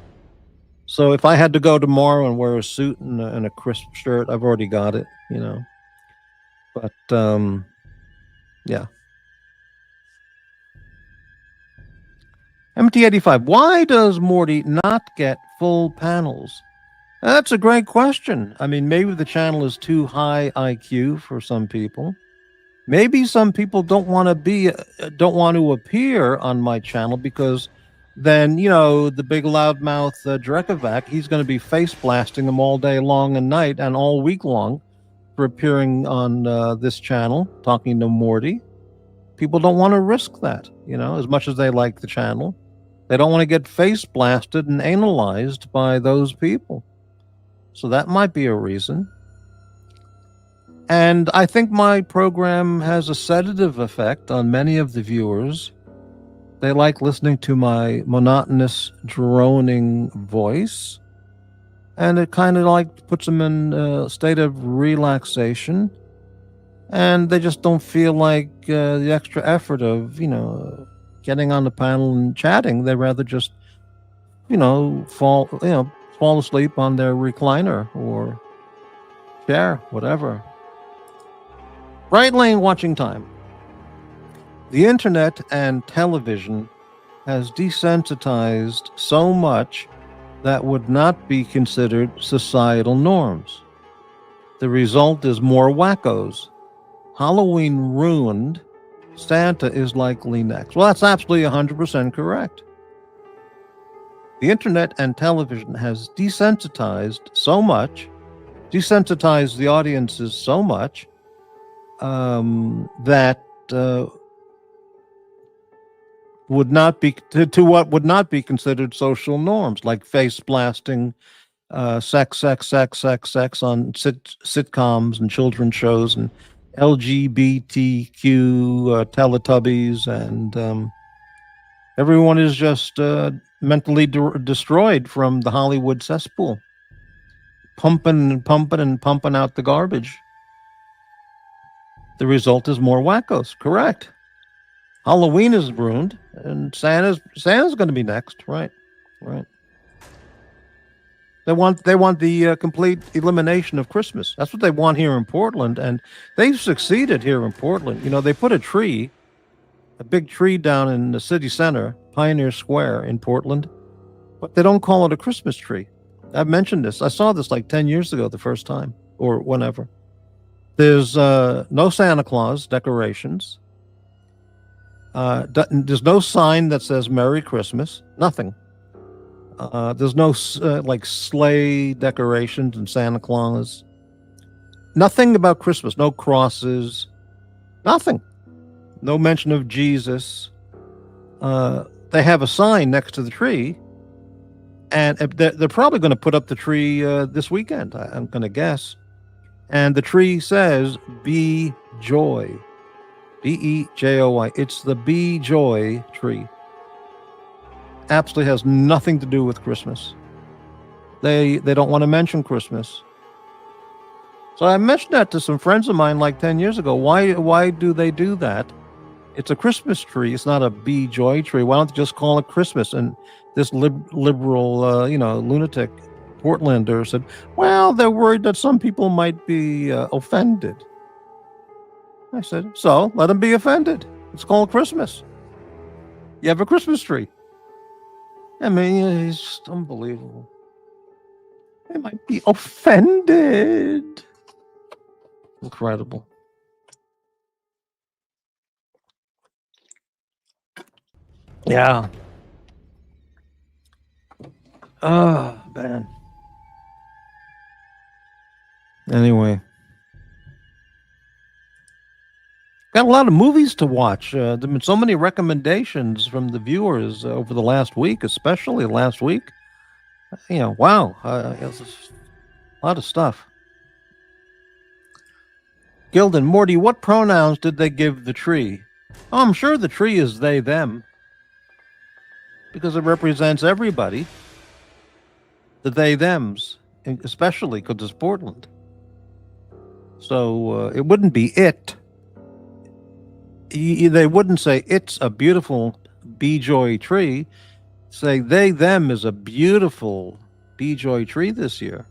So if I had to go tomorrow and wear a suit and a crisp shirt, I've already got it, But yeah. MT85, why does Morty not get full panels? That's a great question. I mean, maybe the channel is too high IQ for some people. Maybe some people don't want to appear on my channel because then, the big loudmouth Drekovac, he's going to be face blasting them all day long and night and all week long for appearing on this channel, talking to Morty. People don't want to risk that, as much as they like the channel. They don't want to get face blasted and analyzed by those people. So that might be a reason. And I think my program has a sedative effect on many of the viewers. They like listening to my monotonous, droning voice. And it kind of like puts them in a state of relaxation. And they just don't feel like the extra effort of, getting on the panel and chatting. They rather just, fall asleep on their recliner or chair, whatever. Right lane watching time. The internet and television has desensitized so much that would not be considered societal norms. The result is more wackos. Halloween ruined. Santa is likely next. Well, that's absolutely 100% correct. The internet and television has desensitized the audiences so much that would not be to what would not be considered social norms, like face blasting, sex on sitcoms and children's shows, and LGBTQ Teletubbies, and everyone is just mentally destroyed from the Hollywood cesspool, pumping out the garbage. The result is more wackos. Correct. Halloween is ruined, and Santa's going to be next. Right, right. They want the complete elimination of Christmas. That's what they want here in Portland, and they've succeeded here in Portland. You know, they put a big tree down in the city center, Pioneer Square in Portland, but they don't call it a Christmas tree. I've mentioned this. I saw this like 10 years ago, the first time, or whenever. There's no Santa Claus decorations. There's no sign that says Merry Christmas. Nothing. There's no like sleigh decorations and Santa Claus. Nothing about Christmas. No crosses. Nothing. No mention of Jesus. They have a sign next to the tree, and they're probably going to put up the tree this weekend. I'm going to guess. And the tree says "Be Joy," BEJOY. It's the Be Joy tree. Absolutely has nothing to do with Christmas. They don't want to mention Christmas. So I mentioned that to some friends of mine like 10 years ago. Why do they do that? It's a Christmas tree. It's not a Be Joy tree. Why don't they just call it Christmas? And this liberal, lunatic Portlander said, well, they're worried that some people might be offended. I said, so let them be offended. It's called Christmas. You have a Christmas tree. I mean, it's just unbelievable. They might be offended. Incredible. Yeah. Oh, man. Anyway. Got a lot of movies to watch. There have been so many recommendations from the viewers over the last week, especially last week. Wow. It's a lot of stuff. Gildan, Morty, what pronouns did they give the tree? Oh, I'm sure the tree is they, them. Because it represents everybody. The they, thems, especially because it's Portland. So it wouldn't be it. They wouldn't say it's a beautiful Be Joy tree. Say they, them is a beautiful Be Joy tree this year.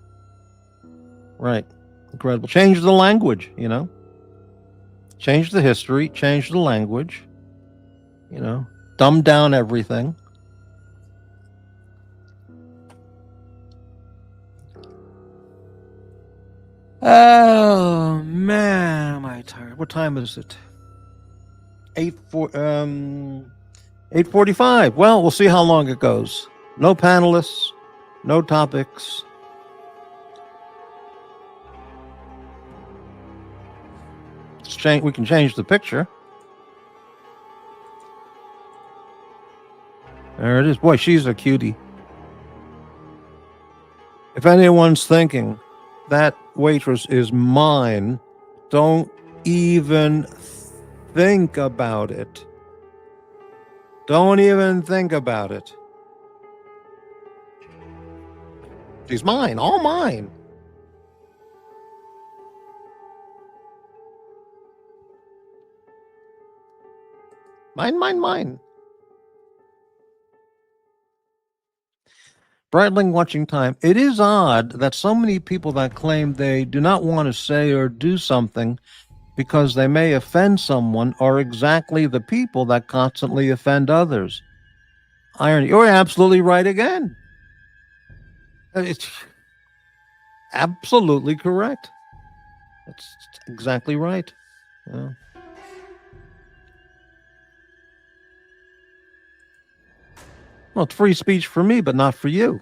Right. Incredible. Change the language, Change the history, change the language, dumb down everything. Oh, man, am I tired. What time is it? 8:45. Well, we'll see how long it goes. No panelists, no topics. We can change the picture. There it is. Boy, she's a cutie. If anyone's thinking that waitress is mine, don't even think about it. Don't even think about it. She's mine, all mine. Mine, mine, mine. Breitling watching time. It is odd that so many people that claim they do not want to say or do something because they may offend someone are exactly the people that constantly offend others. Irony. You're absolutely right again. It's absolutely correct. That's exactly right. Yeah. Well, it's free speech for me, but not for you.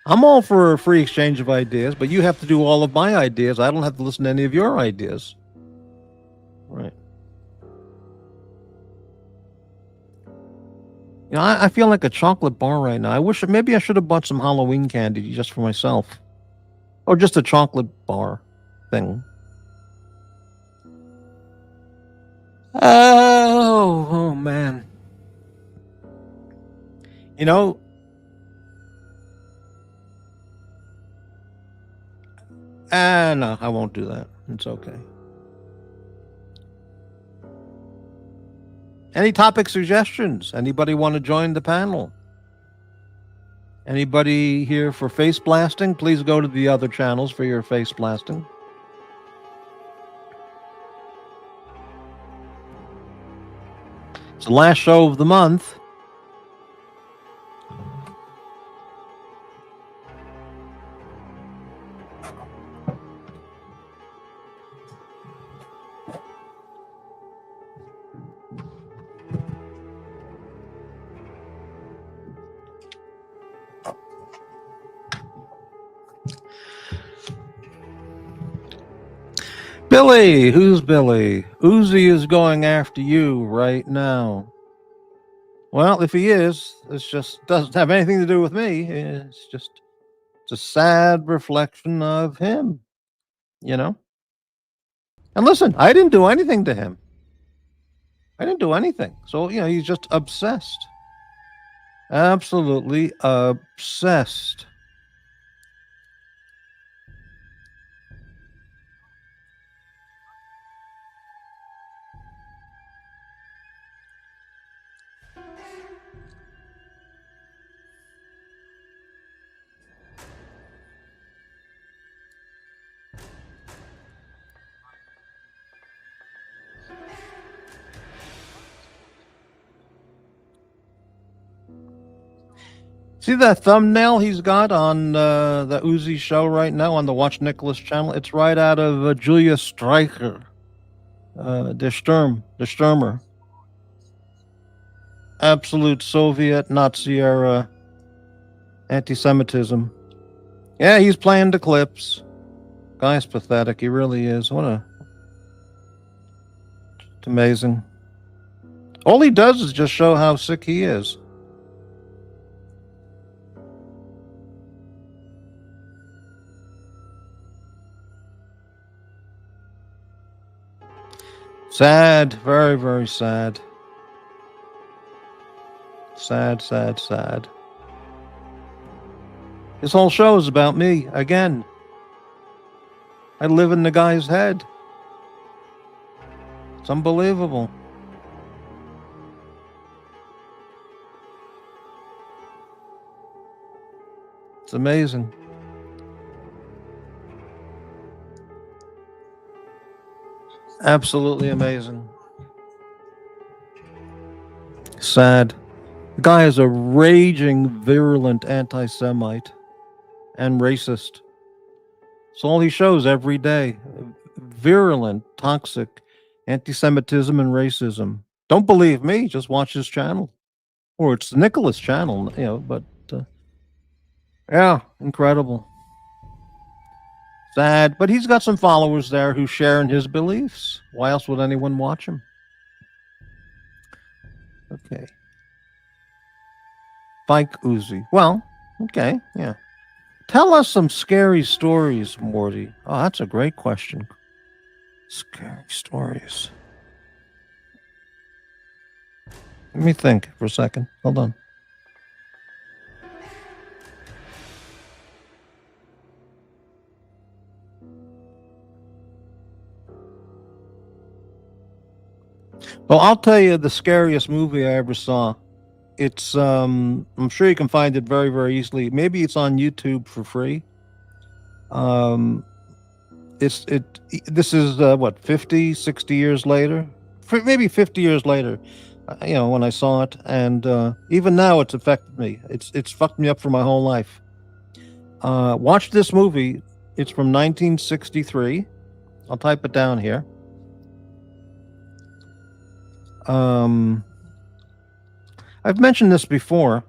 I'm all for a free exchange of ideas, but you have to do all of my ideas. I don't have to listen to any of your ideas. Right. I feel like a chocolate bar right now. I wish maybe I should have bought some Halloween candy just for myself. Or just a chocolate bar thing. Oh man. No, I won't do that. It's okay. Any topic suggestions? Anybody want to join the panel? Anybody here for face blasting? Please go to the other channels for your face blasting. It's the last show of the month. Billy, who's Billy? Uzi is going after you right now. Well, if he is, it just doesn't have anything to do with me. It's a sad reflection of him, you know? And listen, I didn't do anything to him. I didn't do anything. So, he's just obsessed. Absolutely obsessed. See that thumbnail he's got on the Uzi show right now on the Watch Nicholas channel? It's right out of Julia Streicher, Der Stürmer. Absolute Soviet Nazi era anti-Semitism. Yeah, he's playing the clips. Guy's pathetic. He really is. It's amazing. All he does is just show how sick he is. Sad, very, very sad. Sad, sad, sad. This whole show is about me, again. I live in the guy's head. It's unbelievable. It's amazing. Absolutely amazing. Sad. The guy is a raging, virulent anti-Semite and racist. It's all he shows every day. Virulent, toxic anti-Semitism and racism. Don't believe me, just watch his channel. Or it's the Nicholas channel, but yeah, incredible. Sad, but he's got some followers there who share in his beliefs. Why else would anyone watch him? Okay. Bike Uzi. Well, okay, yeah. Tell us some scary stories, Morty. Oh, that's a great question. Scary stories. Let me think for a second. Hold on. Well, I'll tell you the scariest movie I ever saw. It's I'm sure you can find it very, very easily. Maybe it's on YouTube for free. This is what, 50, 60 years later? Maybe 50 years later, when I saw it, and even now it's affected me. It's fucked me up for my whole life. Watch this movie. It's from 1963. I'll type it down here. I've mentioned this before.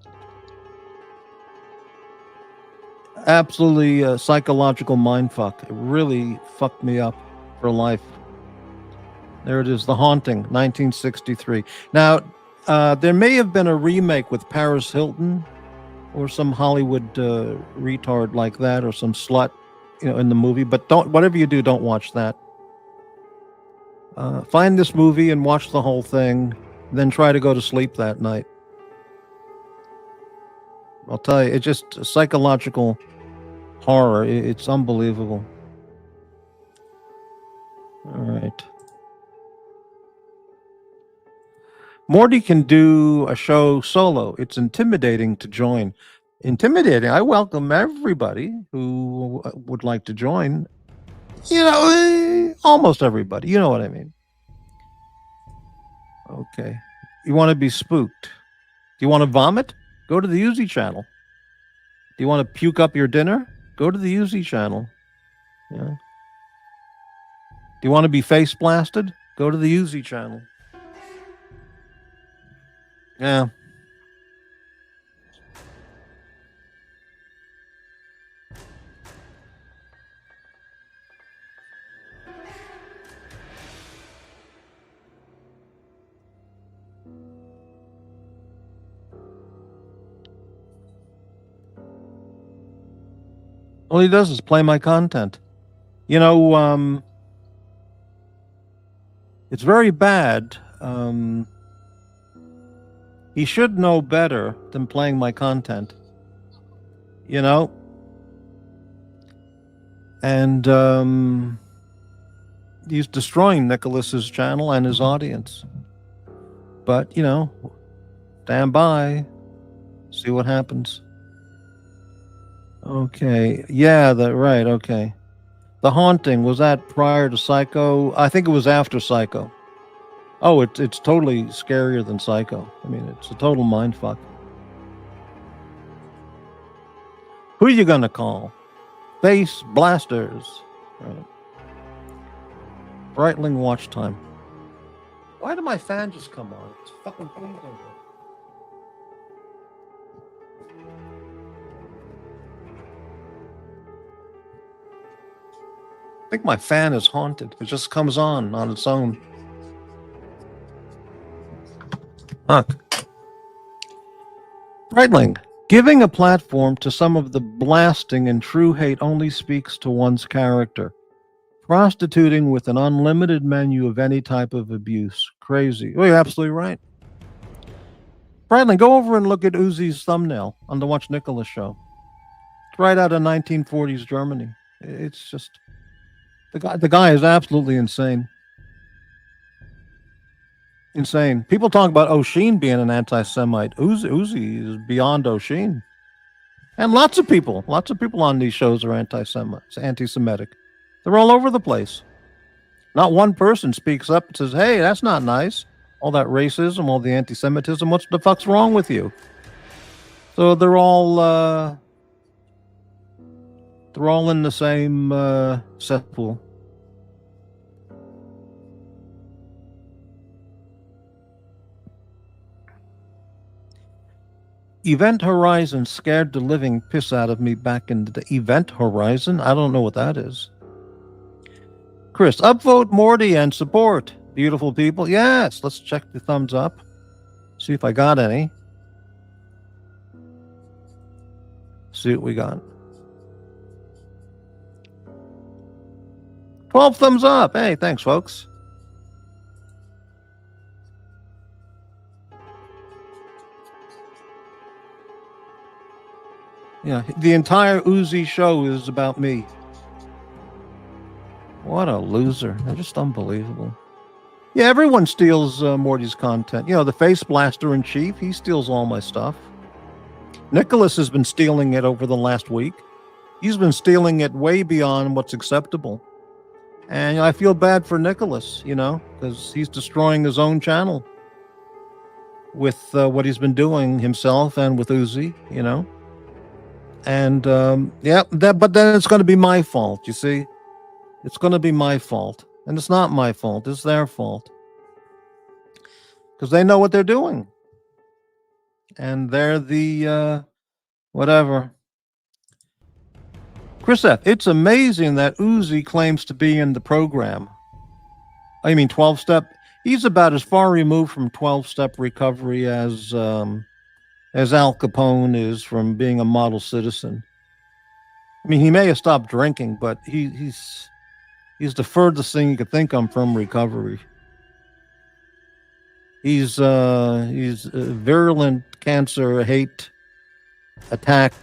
Absolutely psychological mindfuck. It really fucked me up for life. There it is, The Haunting, 1963. Now, there may have been a remake with Paris Hilton or some Hollywood retard like that, or some slut, in the movie. But whatever you do, don't watch that. Find this movie and watch the whole thing, then try to go to sleep that night. I'll tell you, it's just psychological horror. It's unbelievable. All right. Morty can do a show solo. It's intimidating to join. Intimidating. I welcome everybody who would like to join. Almost everybody. You know what I mean. Okay. You want to be spooked? Do you want to vomit? Go to the Uzi channel. Do you want to puke up your dinner? Go to the Uzi channel. Yeah. Do you want to be face blasted? Go to the Uzi channel. Yeah. All he does is play my content. It's very bad. He should know better than playing my content. And he's destroying Nicholas's channel and his audience. But, stand by, see what happens. Okay. Yeah, right. Okay. The Haunting, was that prior to Psycho? I think it was after Psycho. Oh, it's totally scarier than Psycho. I mean, it's a total mindfuck. Who are you going to call? Face blasters. Right. Breitling watch time. Why did my fan just come on? It's fucking freezing. I think my fan is haunted. It just comes on its own. Huh. Breitling. Giving a platform to some of the blasting and true hate only speaks to one's character. Prostituting with an unlimited menu of any type of abuse. Crazy. Oh, you're absolutely right. Breitling, go over and look at Uzi's thumbnail on the Watch Nicholas show. It's right out of 1940s Germany. It's just... The guy is absolutely insane. Insane. People talk about Oshin being an anti-Semite. Uzi is beyond Oshin. And lots of people on these shows are anti-Semitic. They're all over the place. Not one person speaks up and says, hey, that's not nice. All that racism, all the anti-Semitism, what the fuck's wrong with you? So they're all in the same cesspool. Event Horizon scared the living piss out of me back in the Event Horizon? I don't know what that is. Chris, upvote Morty and support. Beautiful people. Yes, let's check the thumbs up. See if I got any. See what we got. 12 thumbs up. Hey, thanks, folks. Yeah, the entire Uzi show is about me. What a loser. They're just unbelievable. Yeah, everyone steals Morty's content. The face blaster in chief, he steals all my stuff. Nicholas has been stealing it over the last week. He's been stealing it way beyond what's acceptable. And I feel bad for Nicholas, because he's destroying his own channel with what he's been doing himself and with Uzi, And but then it's going to be my fault, you see? It's going to be my fault. And it's not my fault, it's their fault. Because they know what they're doing. And they're the whatever. Chris F., it's amazing that Uzi claims to be in the program. I mean 12-step. He's about as far removed from 12-step recovery as Al Capone is from being a model citizen. I mean, he may have stopped drinking, but he's the furthest thing you could think of from recovery. He's virulent cancer, hate, attack,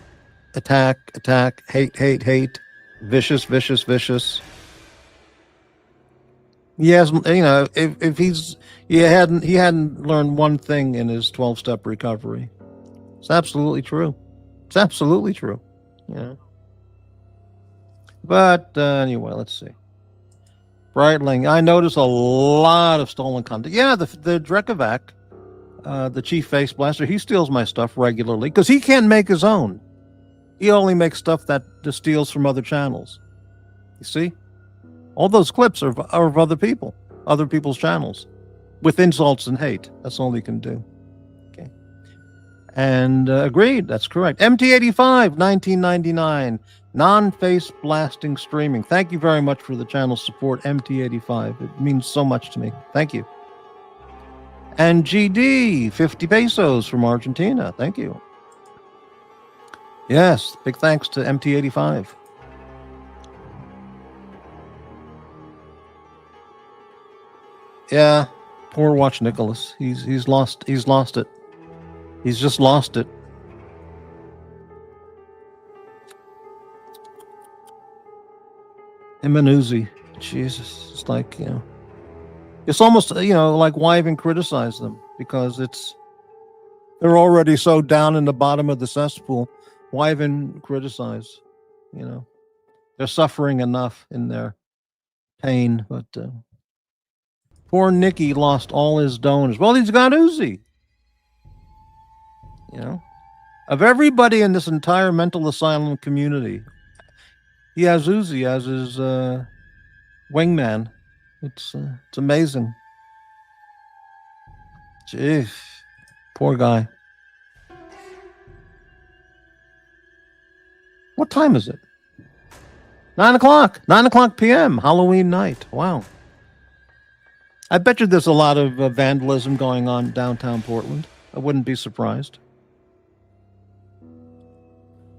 hate, vicious. He hasn't, if he hadn't learned one thing in his 12-step recovery. It's absolutely true. It's absolutely true. You know. But anyway, let's see. Breitling, I notice a lot of stolen content. Yeah, the Drekovac, the chief face blaster, he steals my stuff regularly because he can't make his own. He only makes stuff that steals from other channels. You see? All those clips are of other people's channels, with insults and hate. That's all he can do. Okay. And agreed, that's correct. MT85, 1999, non-face blasting streaming. Thank you very much for the channel support, MT85. It means so much to me. Thank you. And GD, 50 pesos from Argentina. Thank you. Yes, big thanks to MT85. Yeah, poor Watch Nicholas. He's lost it. He's just lost it. Him and Uzi. Jesus. It's like, it's almost, like why even criticize them? Because they're already so down in the bottom of the cesspool. Why even criticize? They're suffering enough in their pain, but poor Nicky lost all his donors. Well, he's got Uzi. Of everybody in this entire mental asylum community, he has Uzi as his wingman. It's amazing. Jeez, poor guy. What time is it? 9 o'clock. 9 o'clock p.m. Halloween night. Wow. I bet you there's a lot of vandalism going on downtown Portland. I wouldn't be surprised.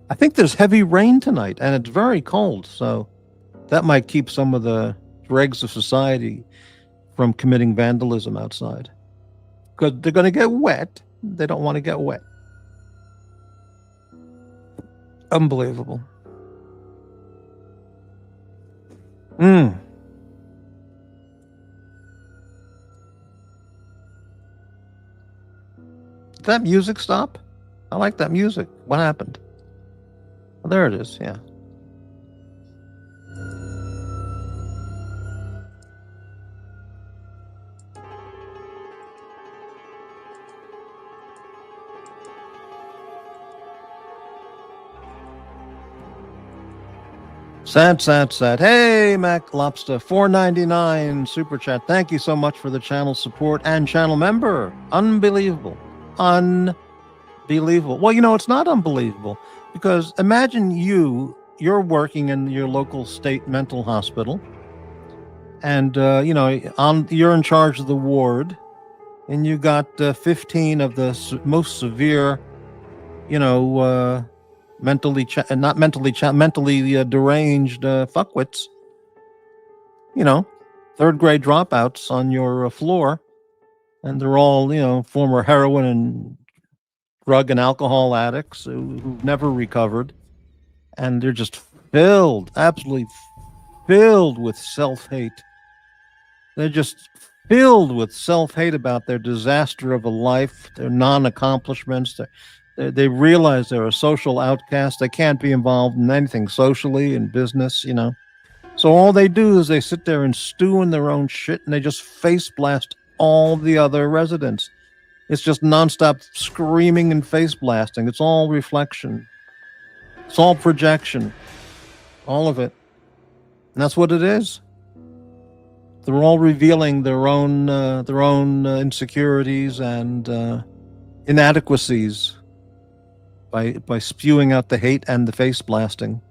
I think there's heavy rain tonight, and it's very cold, so that might keep some of the dregs of society from committing vandalism outside. Because they're going to get wet. They don't want to get wet. Unbelievable. Did that music stop? I like that music. What happened? Oh, there it is, yeah. Sad. Hey, Mac Lobster, $4.99 super chat. Thank you so much for the channel support and channel member. Unbelievable. Well, it's not unbelievable because imagine you're working in your local state mental hospital and, you're in charge of the ward and you got 15 of the most severe, mentally deranged fuckwits, third grade dropouts on your floor, and they're all former heroin and drug and alcohol addicts who've never recovered, and they're just absolutely filled with self-hate. They're just filled with self-hate about their disaster of a life, their non-accomplishments. They realize they're a social outcast. They can't be involved in anything socially in business, So all they do is they sit there and stew in their own shit, and they just face blast all the other residents. It's just nonstop screaming and face blasting. It's all reflection. It's all projection. All of it. And that's what it is. They're all revealing their own insecurities and inadequacies by spewing out the hate and the face blasting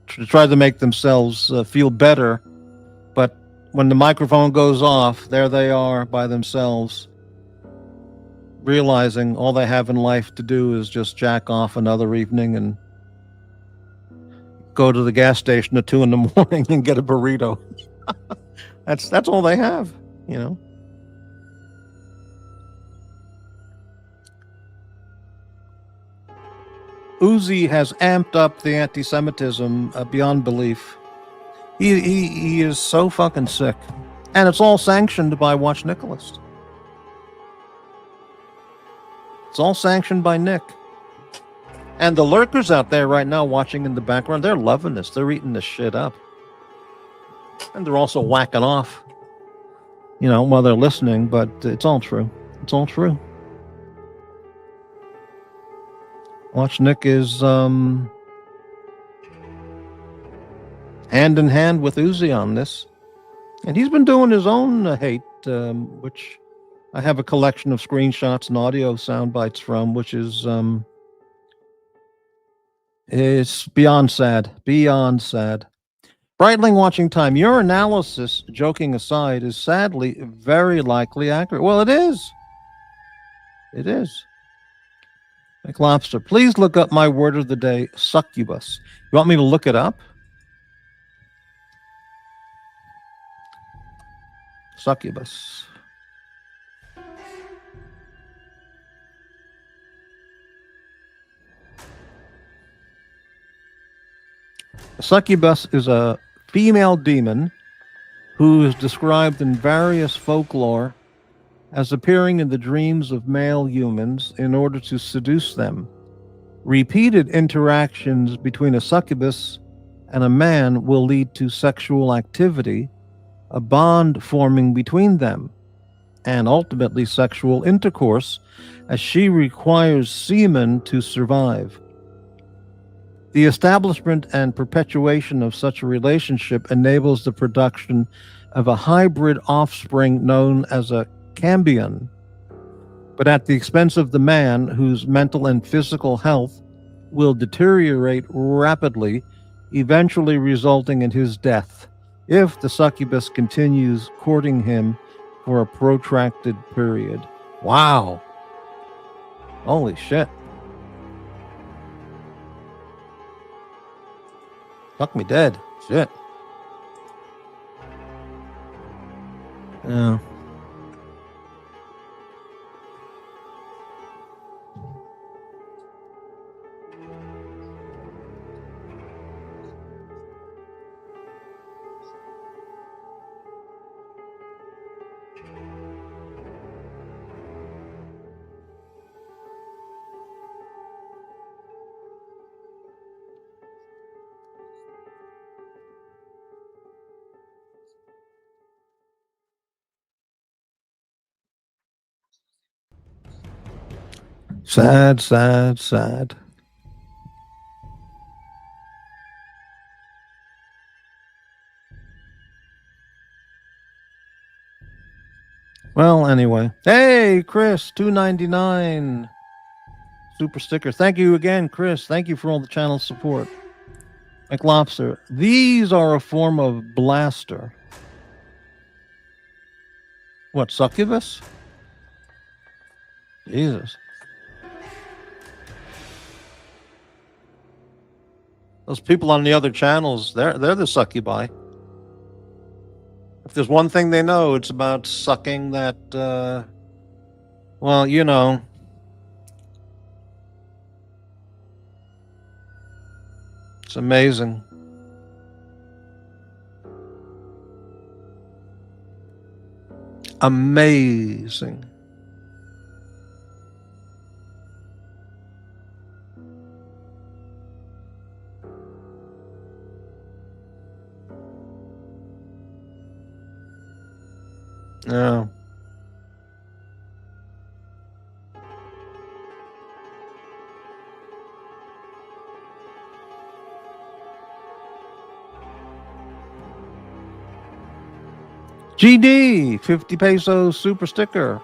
to try to make themselves feel better. But when the microphone goes off, there they are by themselves, realizing all they have in life to do is just jack off another evening and go to the gas station at 2 a.m. and get a burrito. That's all they have, Uzi has amped up the anti-Semitism beyond belief. He is so fucking sick. And it's all sanctioned by Watch Nicholas. It's all sanctioned by Nick. And the lurkers out there right now watching in the background, they're loving this. They're eating this shit up. And they're also whacking off, while they're listening, but it's all true. It's all true. Watch Nick is hand in hand with Uzi on this. And he's been doing his own hate, which I have a collection of screenshots and audio sound bites from, which is beyond sad. Beyond sad. Breitling watching time. Your analysis, joking aside, is sadly very likely accurate. Well, it is. It is. McLobster, please look up my word of the day, succubus. You want me to look it up? Succubus. A succubus is a female demon who is described in various folklore as appearing in the dreams of male humans in order to seduce them. Repeated interactions between a succubus and a man will lead to sexual activity, a bond forming between them, and ultimately sexual intercourse, as she requires semen to survive. The establishment and perpetuation of such a relationship enables the production of a hybrid offspring known as a cambion, but at the expense of the man whose mental and physical health will deteriorate rapidly, eventually resulting in his death if the succubus continues courting him for a protracted period. Wow. Holy shit. Fuck me dead. Shit. Yeah. Sad, sad, sad. Well, anyway. Hey, Chris, $2.99 super sticker. Thank you again, Chris. Thank you for all the channel support. McLobster, these are a form of blaster. What, succubus? Jesus. Those people on the other channels, they're the succubi. If there's one thing they know, it's about sucking that, well, it's amazing. Amazing. Yeah. GD, 50 pesos super sticker.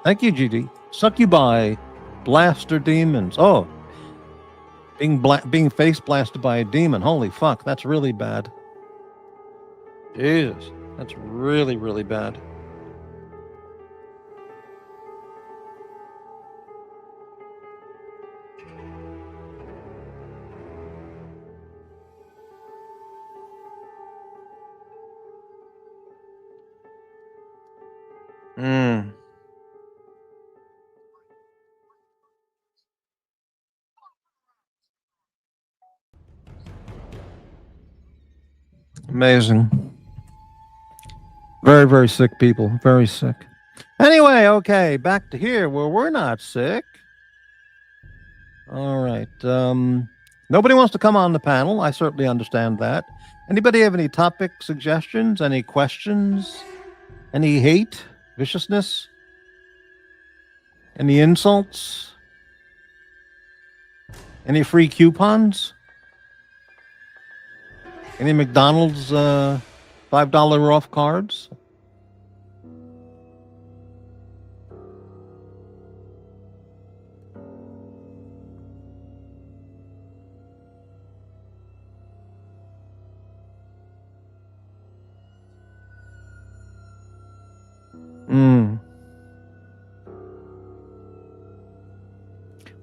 Thank you, GD. Succubi, blaster demons. Oh, being face blasted by a demon. Holy fuck, that's really bad. Jesus, that's really, really bad. Mm. Amazing. Very, very sick people. Very sick. Anyway, okay, back to here where we're not sick. All right. Nobody wants to come on the panel. I certainly understand that. Anybody have any topic suggestions? Any questions? Any hate? Viciousness? Any insults? Any free coupons? Any McDonald's $5 off cards?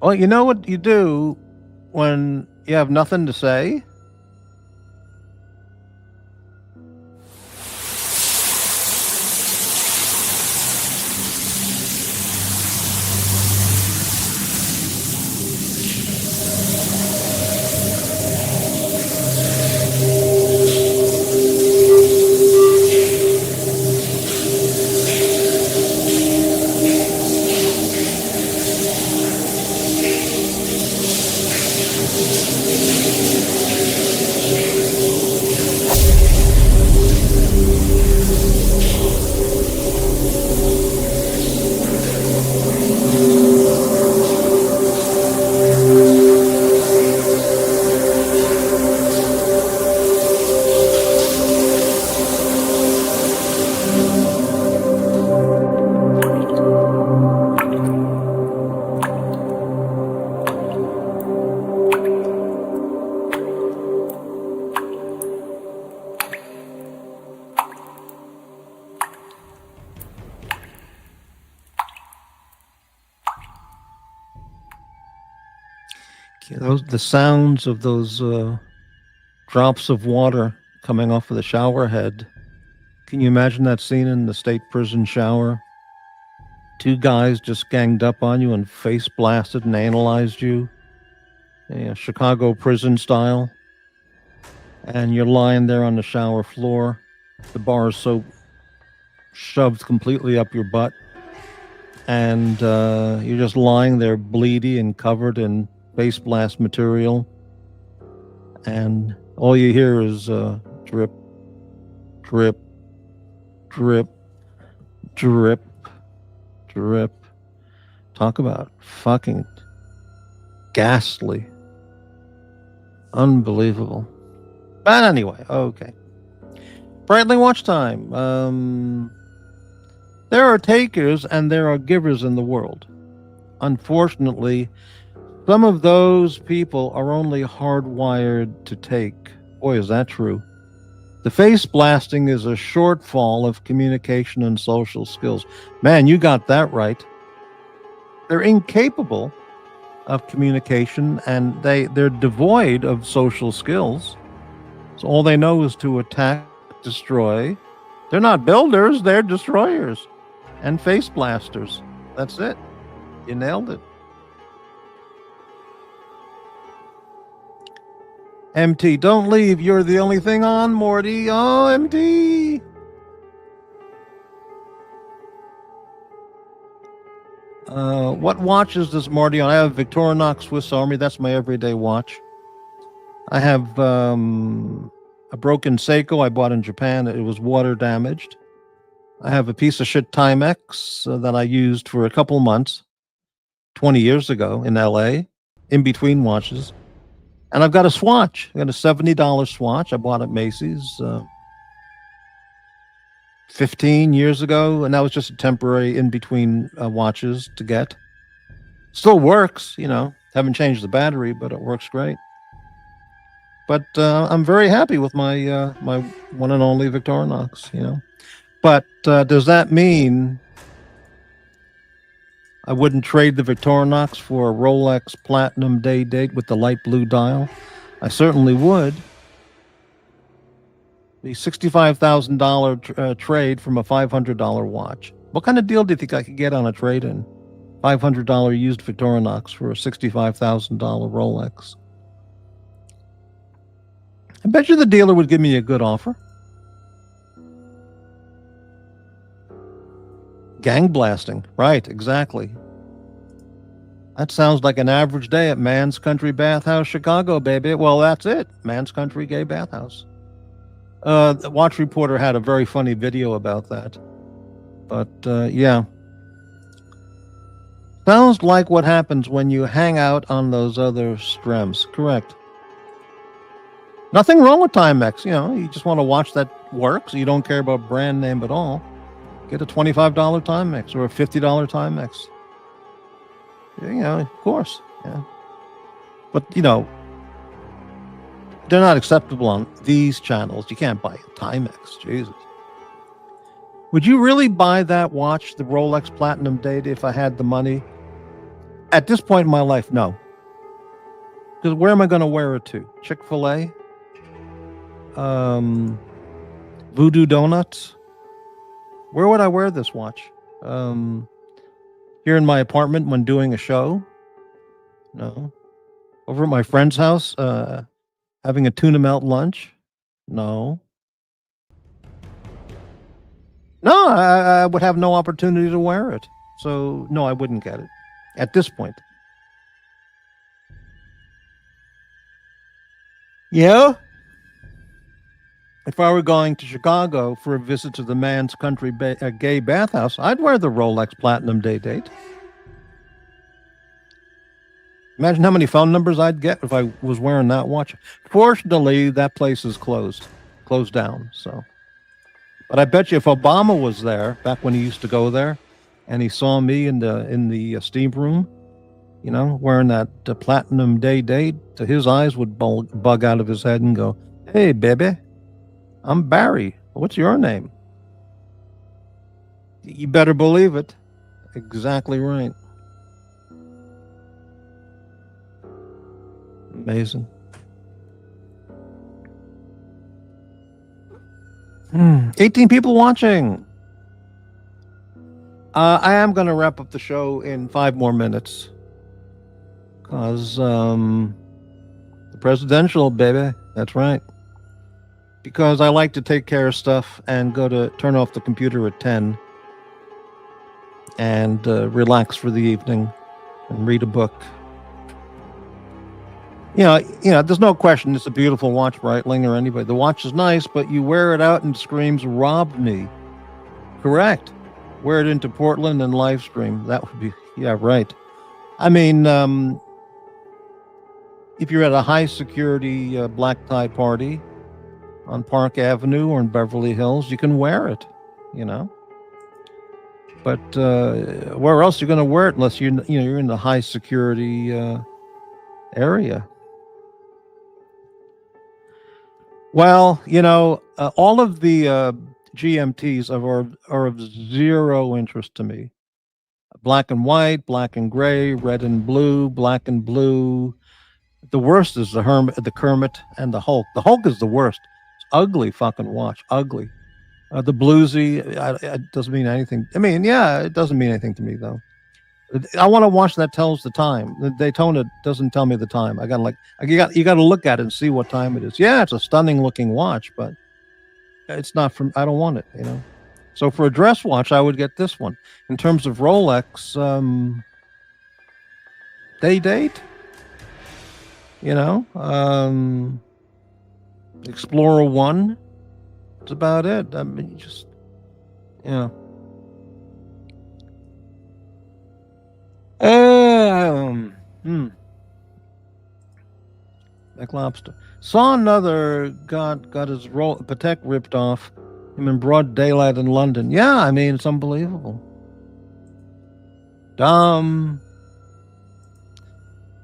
Well, you know what you do when you have nothing to say? The sounds of those drops of water coming off of the shower head. Can you imagine that scene in the state prison shower? Two guys just ganged up on you and face blasted and analyzed you, Chicago prison style. And you're lying there on the shower floor. The bar is soap shoved completely up your butt. And you're just lying there bleedy and covered in face blast material, and all you hear is drip, drip, drip, drip, drip. Talk about fucking ghastly. Unbelievable. But anyway, okay. Brightling watch time. There are takers and there are givers in the world. Unfortunately, some of those people are only hardwired to take. Boy, is that true. The face blasting is a shortfall of communication and social skills. Man, you got that right. They're incapable of communication and they're devoid of social skills. So all they know is to attack, destroy. They're not builders, they're destroyers and face blasters. That's it. You nailed it. MT, don't leave. You're the only thing on, Morty. Oh, MT. What watches does Morty on? I have Victorinox Swiss Army. That's my everyday watch. I have a broken Seiko I bought in Japan. It was water damaged. I have a piece of shit Timex that I used for a couple months 20 years ago in LA, in between watches. And I've got a Swatch. I got a $70 Swatch I bought at Macy's 15 years ago, and that was just a temporary in-between watches to get. Still works, haven't changed the battery, but it works great. But I'm very happy with my my one and only Victorinox, But does that mean I wouldn't trade the Victorinox for a Rolex Platinum Day Date with the light blue dial? I certainly would. The $65,000 trade from a $500 watch. What kind of deal do you think I could get on a trade-in? $500 used Victorinox for a $65,000 Rolex. I bet you the dealer would give me a good offer. Gang blasting. Right, exactly. That sounds like an average day at Man's Country Bathhouse, Chicago, baby. Well, that's it. Man's Country Gay Bathhouse. The Watch Reporter had a very funny video about that. But, yeah. Sounds like what happens when you hang out on those other streams. Correct. Nothing wrong with Timex. You know, you just want to watch that work, so you don't care about brand name at all. Get a $25 Timex or a $50 Timex. You know, of course. Yeah. But, you know, they're not acceptable on these channels. You can't buy a Timex. Jesus. Would you really buy that watch, the Rolex Platinum Date, if I had the money? At this point in my life, no. Because where am I going to wear it to? Chick-fil-A? Voodoo Donuts? Where would I wear this watch? Here in my apartment when doing a show? No. Over at my friend's house, having a tuna melt lunch? No. No, I would have no opportunity to wear it. So, no, I wouldn't get it. At this point. Yeah? If I were going to Chicago for a visit to the Man's Country Gay Bathhouse, I'd wear the Rolex Platinum Date. Imagine how many phone numbers I'd get if I was wearing that watch. Fortunately, that place is closed down. So, but I bet you if Obama was there back when he used to go there, and he saw me in the steam room, you know, wearing that Platinum Date, his eyes would bug out of his head and go, "Hey, baby, I'm Barry. What's your name?" You better believe it. Exactly right. Amazing. 18 people watching. I am going to wrap up the show in 5 more minutes. Because the presidential, baby. That's right. Because I like to take care of stuff and turn off the computer at 10 and relax for the evening and read a book. You know, there's no question it's a beautiful watch, Breitling or anybody. The watch is nice, but you wear it out and screams, "Robbed me." Correct. Wear it into Portland and live stream. That would be, yeah, right. I mean, if you're at a high security black tie party on Park Avenue or in Beverly Hills, you can wear it, you know. But where else are you going to wear it unless you're in the high security area? Well, you know, all of the GMTs are of zero interest to me. Black and white, black and gray, red and blue, black and blue. The worst is the Kermit and the Hulk. The Hulk is the worst. It's ugly fucking watch. Ugly. The bluesy, it doesn't mean anything. I mean, yeah, it doesn't mean anything to me though. I want to watch that tells the time. The Daytona doesn't tell me the time. You got to look at it and see what time it is. Yeah, it's a stunning looking watch, but it's not from. I don't want it, you know. So for a dress watch, I would get this one. In terms of Rolex, date, you know, Explorer 1. That's about it. I mean, just, you know. Black Lobster. Saw another got his Patek ripped off him in broad daylight in London. Yeah, I mean, it's unbelievable.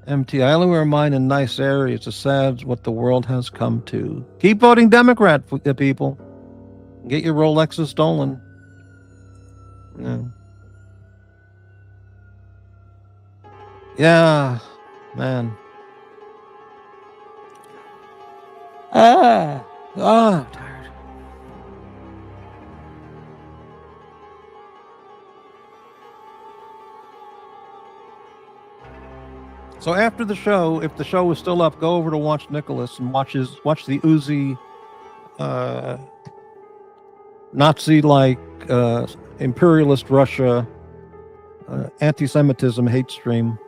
MT, I only wear mine in nice areas. It's sad what the world has come to. Keep voting Democrat, people. Get your Rolexes stolen. Yeah. Yeah, man. I'm tired. So after the show, if the show is still up, go over to Watch Nicholas and watch the Uzi Nazi-like imperialist Russia, anti-Semitism hate stream.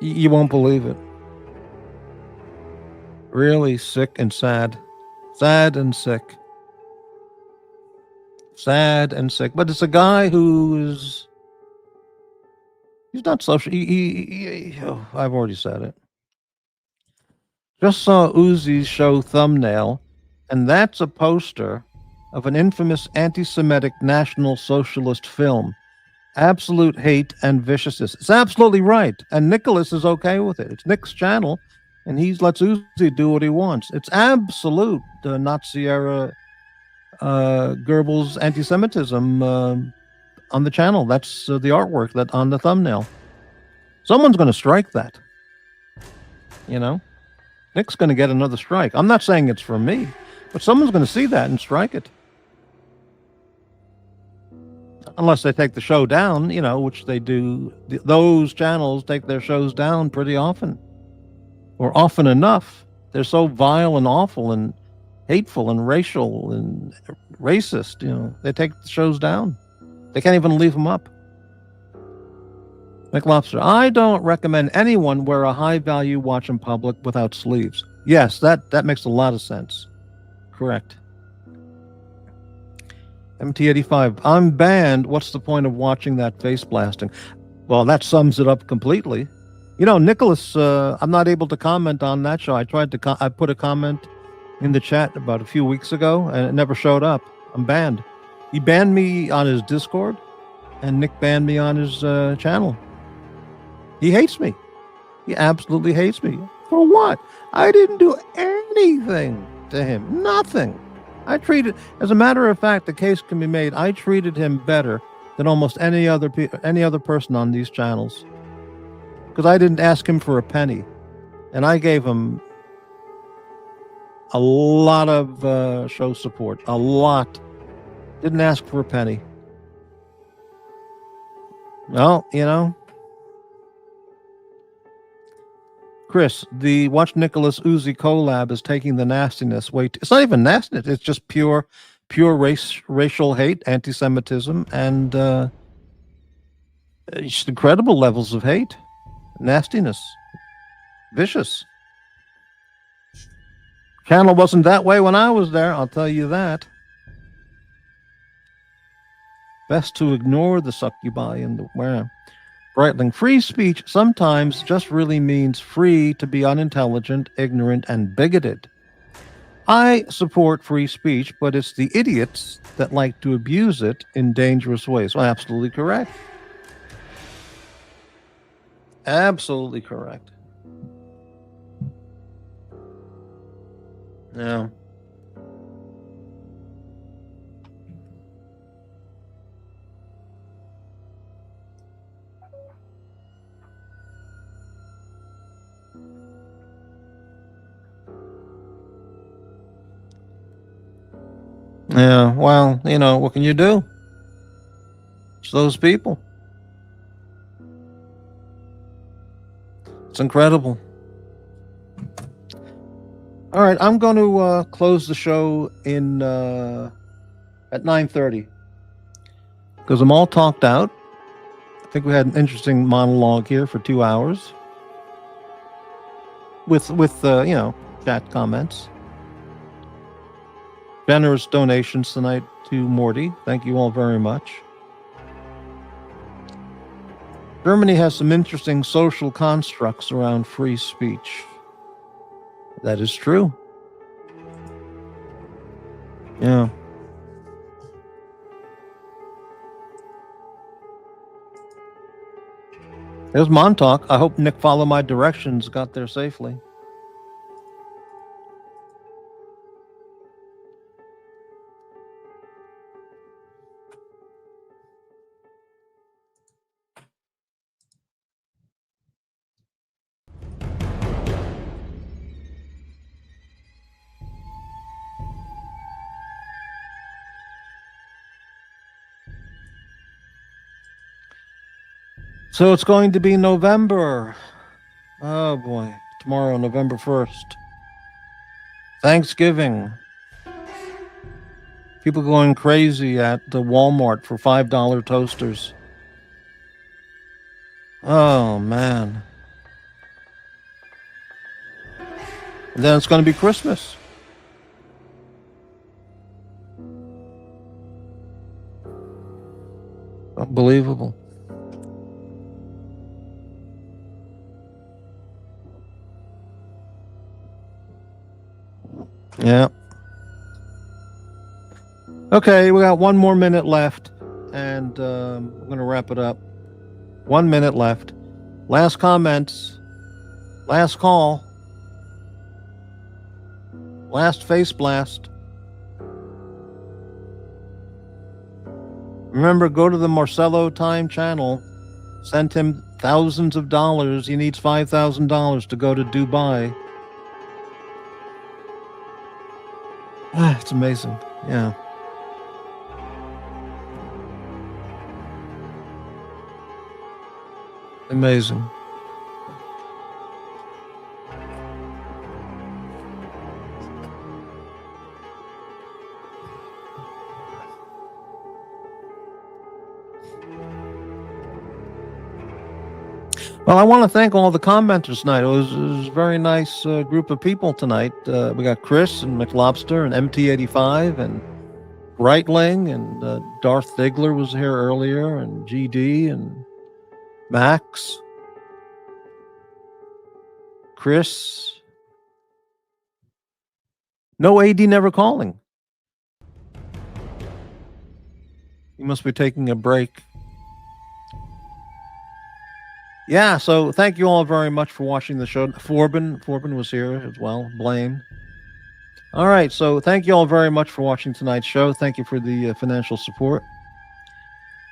You won't believe it. Really sick and sad. Sad and sick. Sad and sick. But it's a guy who's... He's not social. Oh, I've already said it. Just saw Uzi's show thumbnail, and that's a poster of an infamous anti-Semitic National Socialist film. Absolute hate and viciousness. It's absolutely right. And Nicholas is okay with it. It's Nick's channel, and he lets Uzi do what he wants. It's absolute Nazi-era Goebbels anti-Semitism on the channel. That's the artwork that on the thumbnail. Someone's going to strike that. You know? Nick's going to get another strike. I'm not saying it's for me, but someone's going to see that and strike it. Unless they take the show down, you know, which they do. Those channels take their shows down pretty often. Or often enough. They're so vile and awful and hateful and racial and racist, you know. They take the shows down. They can't even leave them up. McLobster, I don't recommend anyone wear a high-value watch in public without sleeves. Yes, that makes a lot of sense. Correct. MT85, I'm banned. What's the point of watching that face blasting? Well, that sums it up completely. You know, Nicholas, I'm not able to comment on that show. I tried to, I put a comment in the chat about a few weeks ago, and it never showed up. I'm banned. He banned me on his Discord, and Nick banned me on his channel. He hates me. He absolutely hates me. For what? I didn't do anything to him. Nothing. I treated, as a matter of fact, the case can be made. I treated him better than almost any other person on these channels, because I didn't ask him for a penny, and I gave him a lot of show support. A lot. Didn't ask for a penny. Well, you know. Chris, the Watch Nicholas Uzi collab is taking the nastiness. Wait, it's not even nastiness. It's just pure racial hate, anti-Semitism, and just incredible levels of hate, nastiness, vicious. Channel wasn't that way when I was there, I'll tell you that. Best to ignore the succubi and the where. Breitling, free speech sometimes just really means free to be unintelligent, ignorant, and bigoted. I support free speech, but it's the idiots that like to abuse it in dangerous ways. Well, absolutely correct. Absolutely correct. Yeah. Yeah, well, you know, what can you do? It's those people. It's incredible. All right, I'm going to close the show in at 9:30 because I'm all talked out. I think we had an interesting monologue here for 2 hours with you know, chat comments. Generous donations tonight to Morty. Thank you all very much. Germany has some interesting social constructs around free speech. That is true. Yeah. There's Montauk. I hope Nick followed my directions, got there safely. So it's going to be November. Oh boy. Tomorrow, November 1st. Thanksgiving. People going crazy at the Walmart for $5 toasters. Oh, man. And then it's going to be Christmas. Unbelievable. Yeah. Okay, we got 1 more minute left, and we're going to wrap it up. 1 minute left. Last comments. Last call. Last face blast. Remember, go to the Marcelo Time channel. Send him thousands of dollars. He needs $5,000 to go to Dubai. It's amazing. Yeah. Amazing. Well, I want to thank all the commenters tonight. It was a very nice group of people tonight. We got Chris and McLobster and MT85 and Breitling and Darth Diggler was here earlier, and GD and Max, Chris. No AD never calling. He must be taking a break. Yeah, so thank you all very much for watching the show. Forbin was here as well. Blaine. All right, so thank you all very much for watching tonight's show. Thank you for the financial support.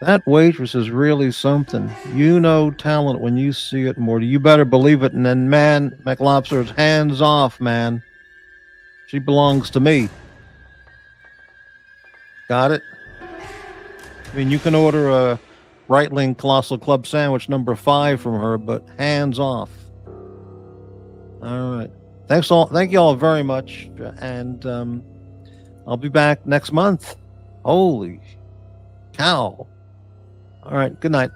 That waitress is really something. You know talent when you see it, Morty. You better believe it. And then, man, McLobster's hands off, man. She belongs to me. Got it? I mean, you can order a Breitling Colossal Club sandwich number 5 from her, but hands off. All right. Thank you all very much. And I'll be back next month. Holy cow. All right. Good night.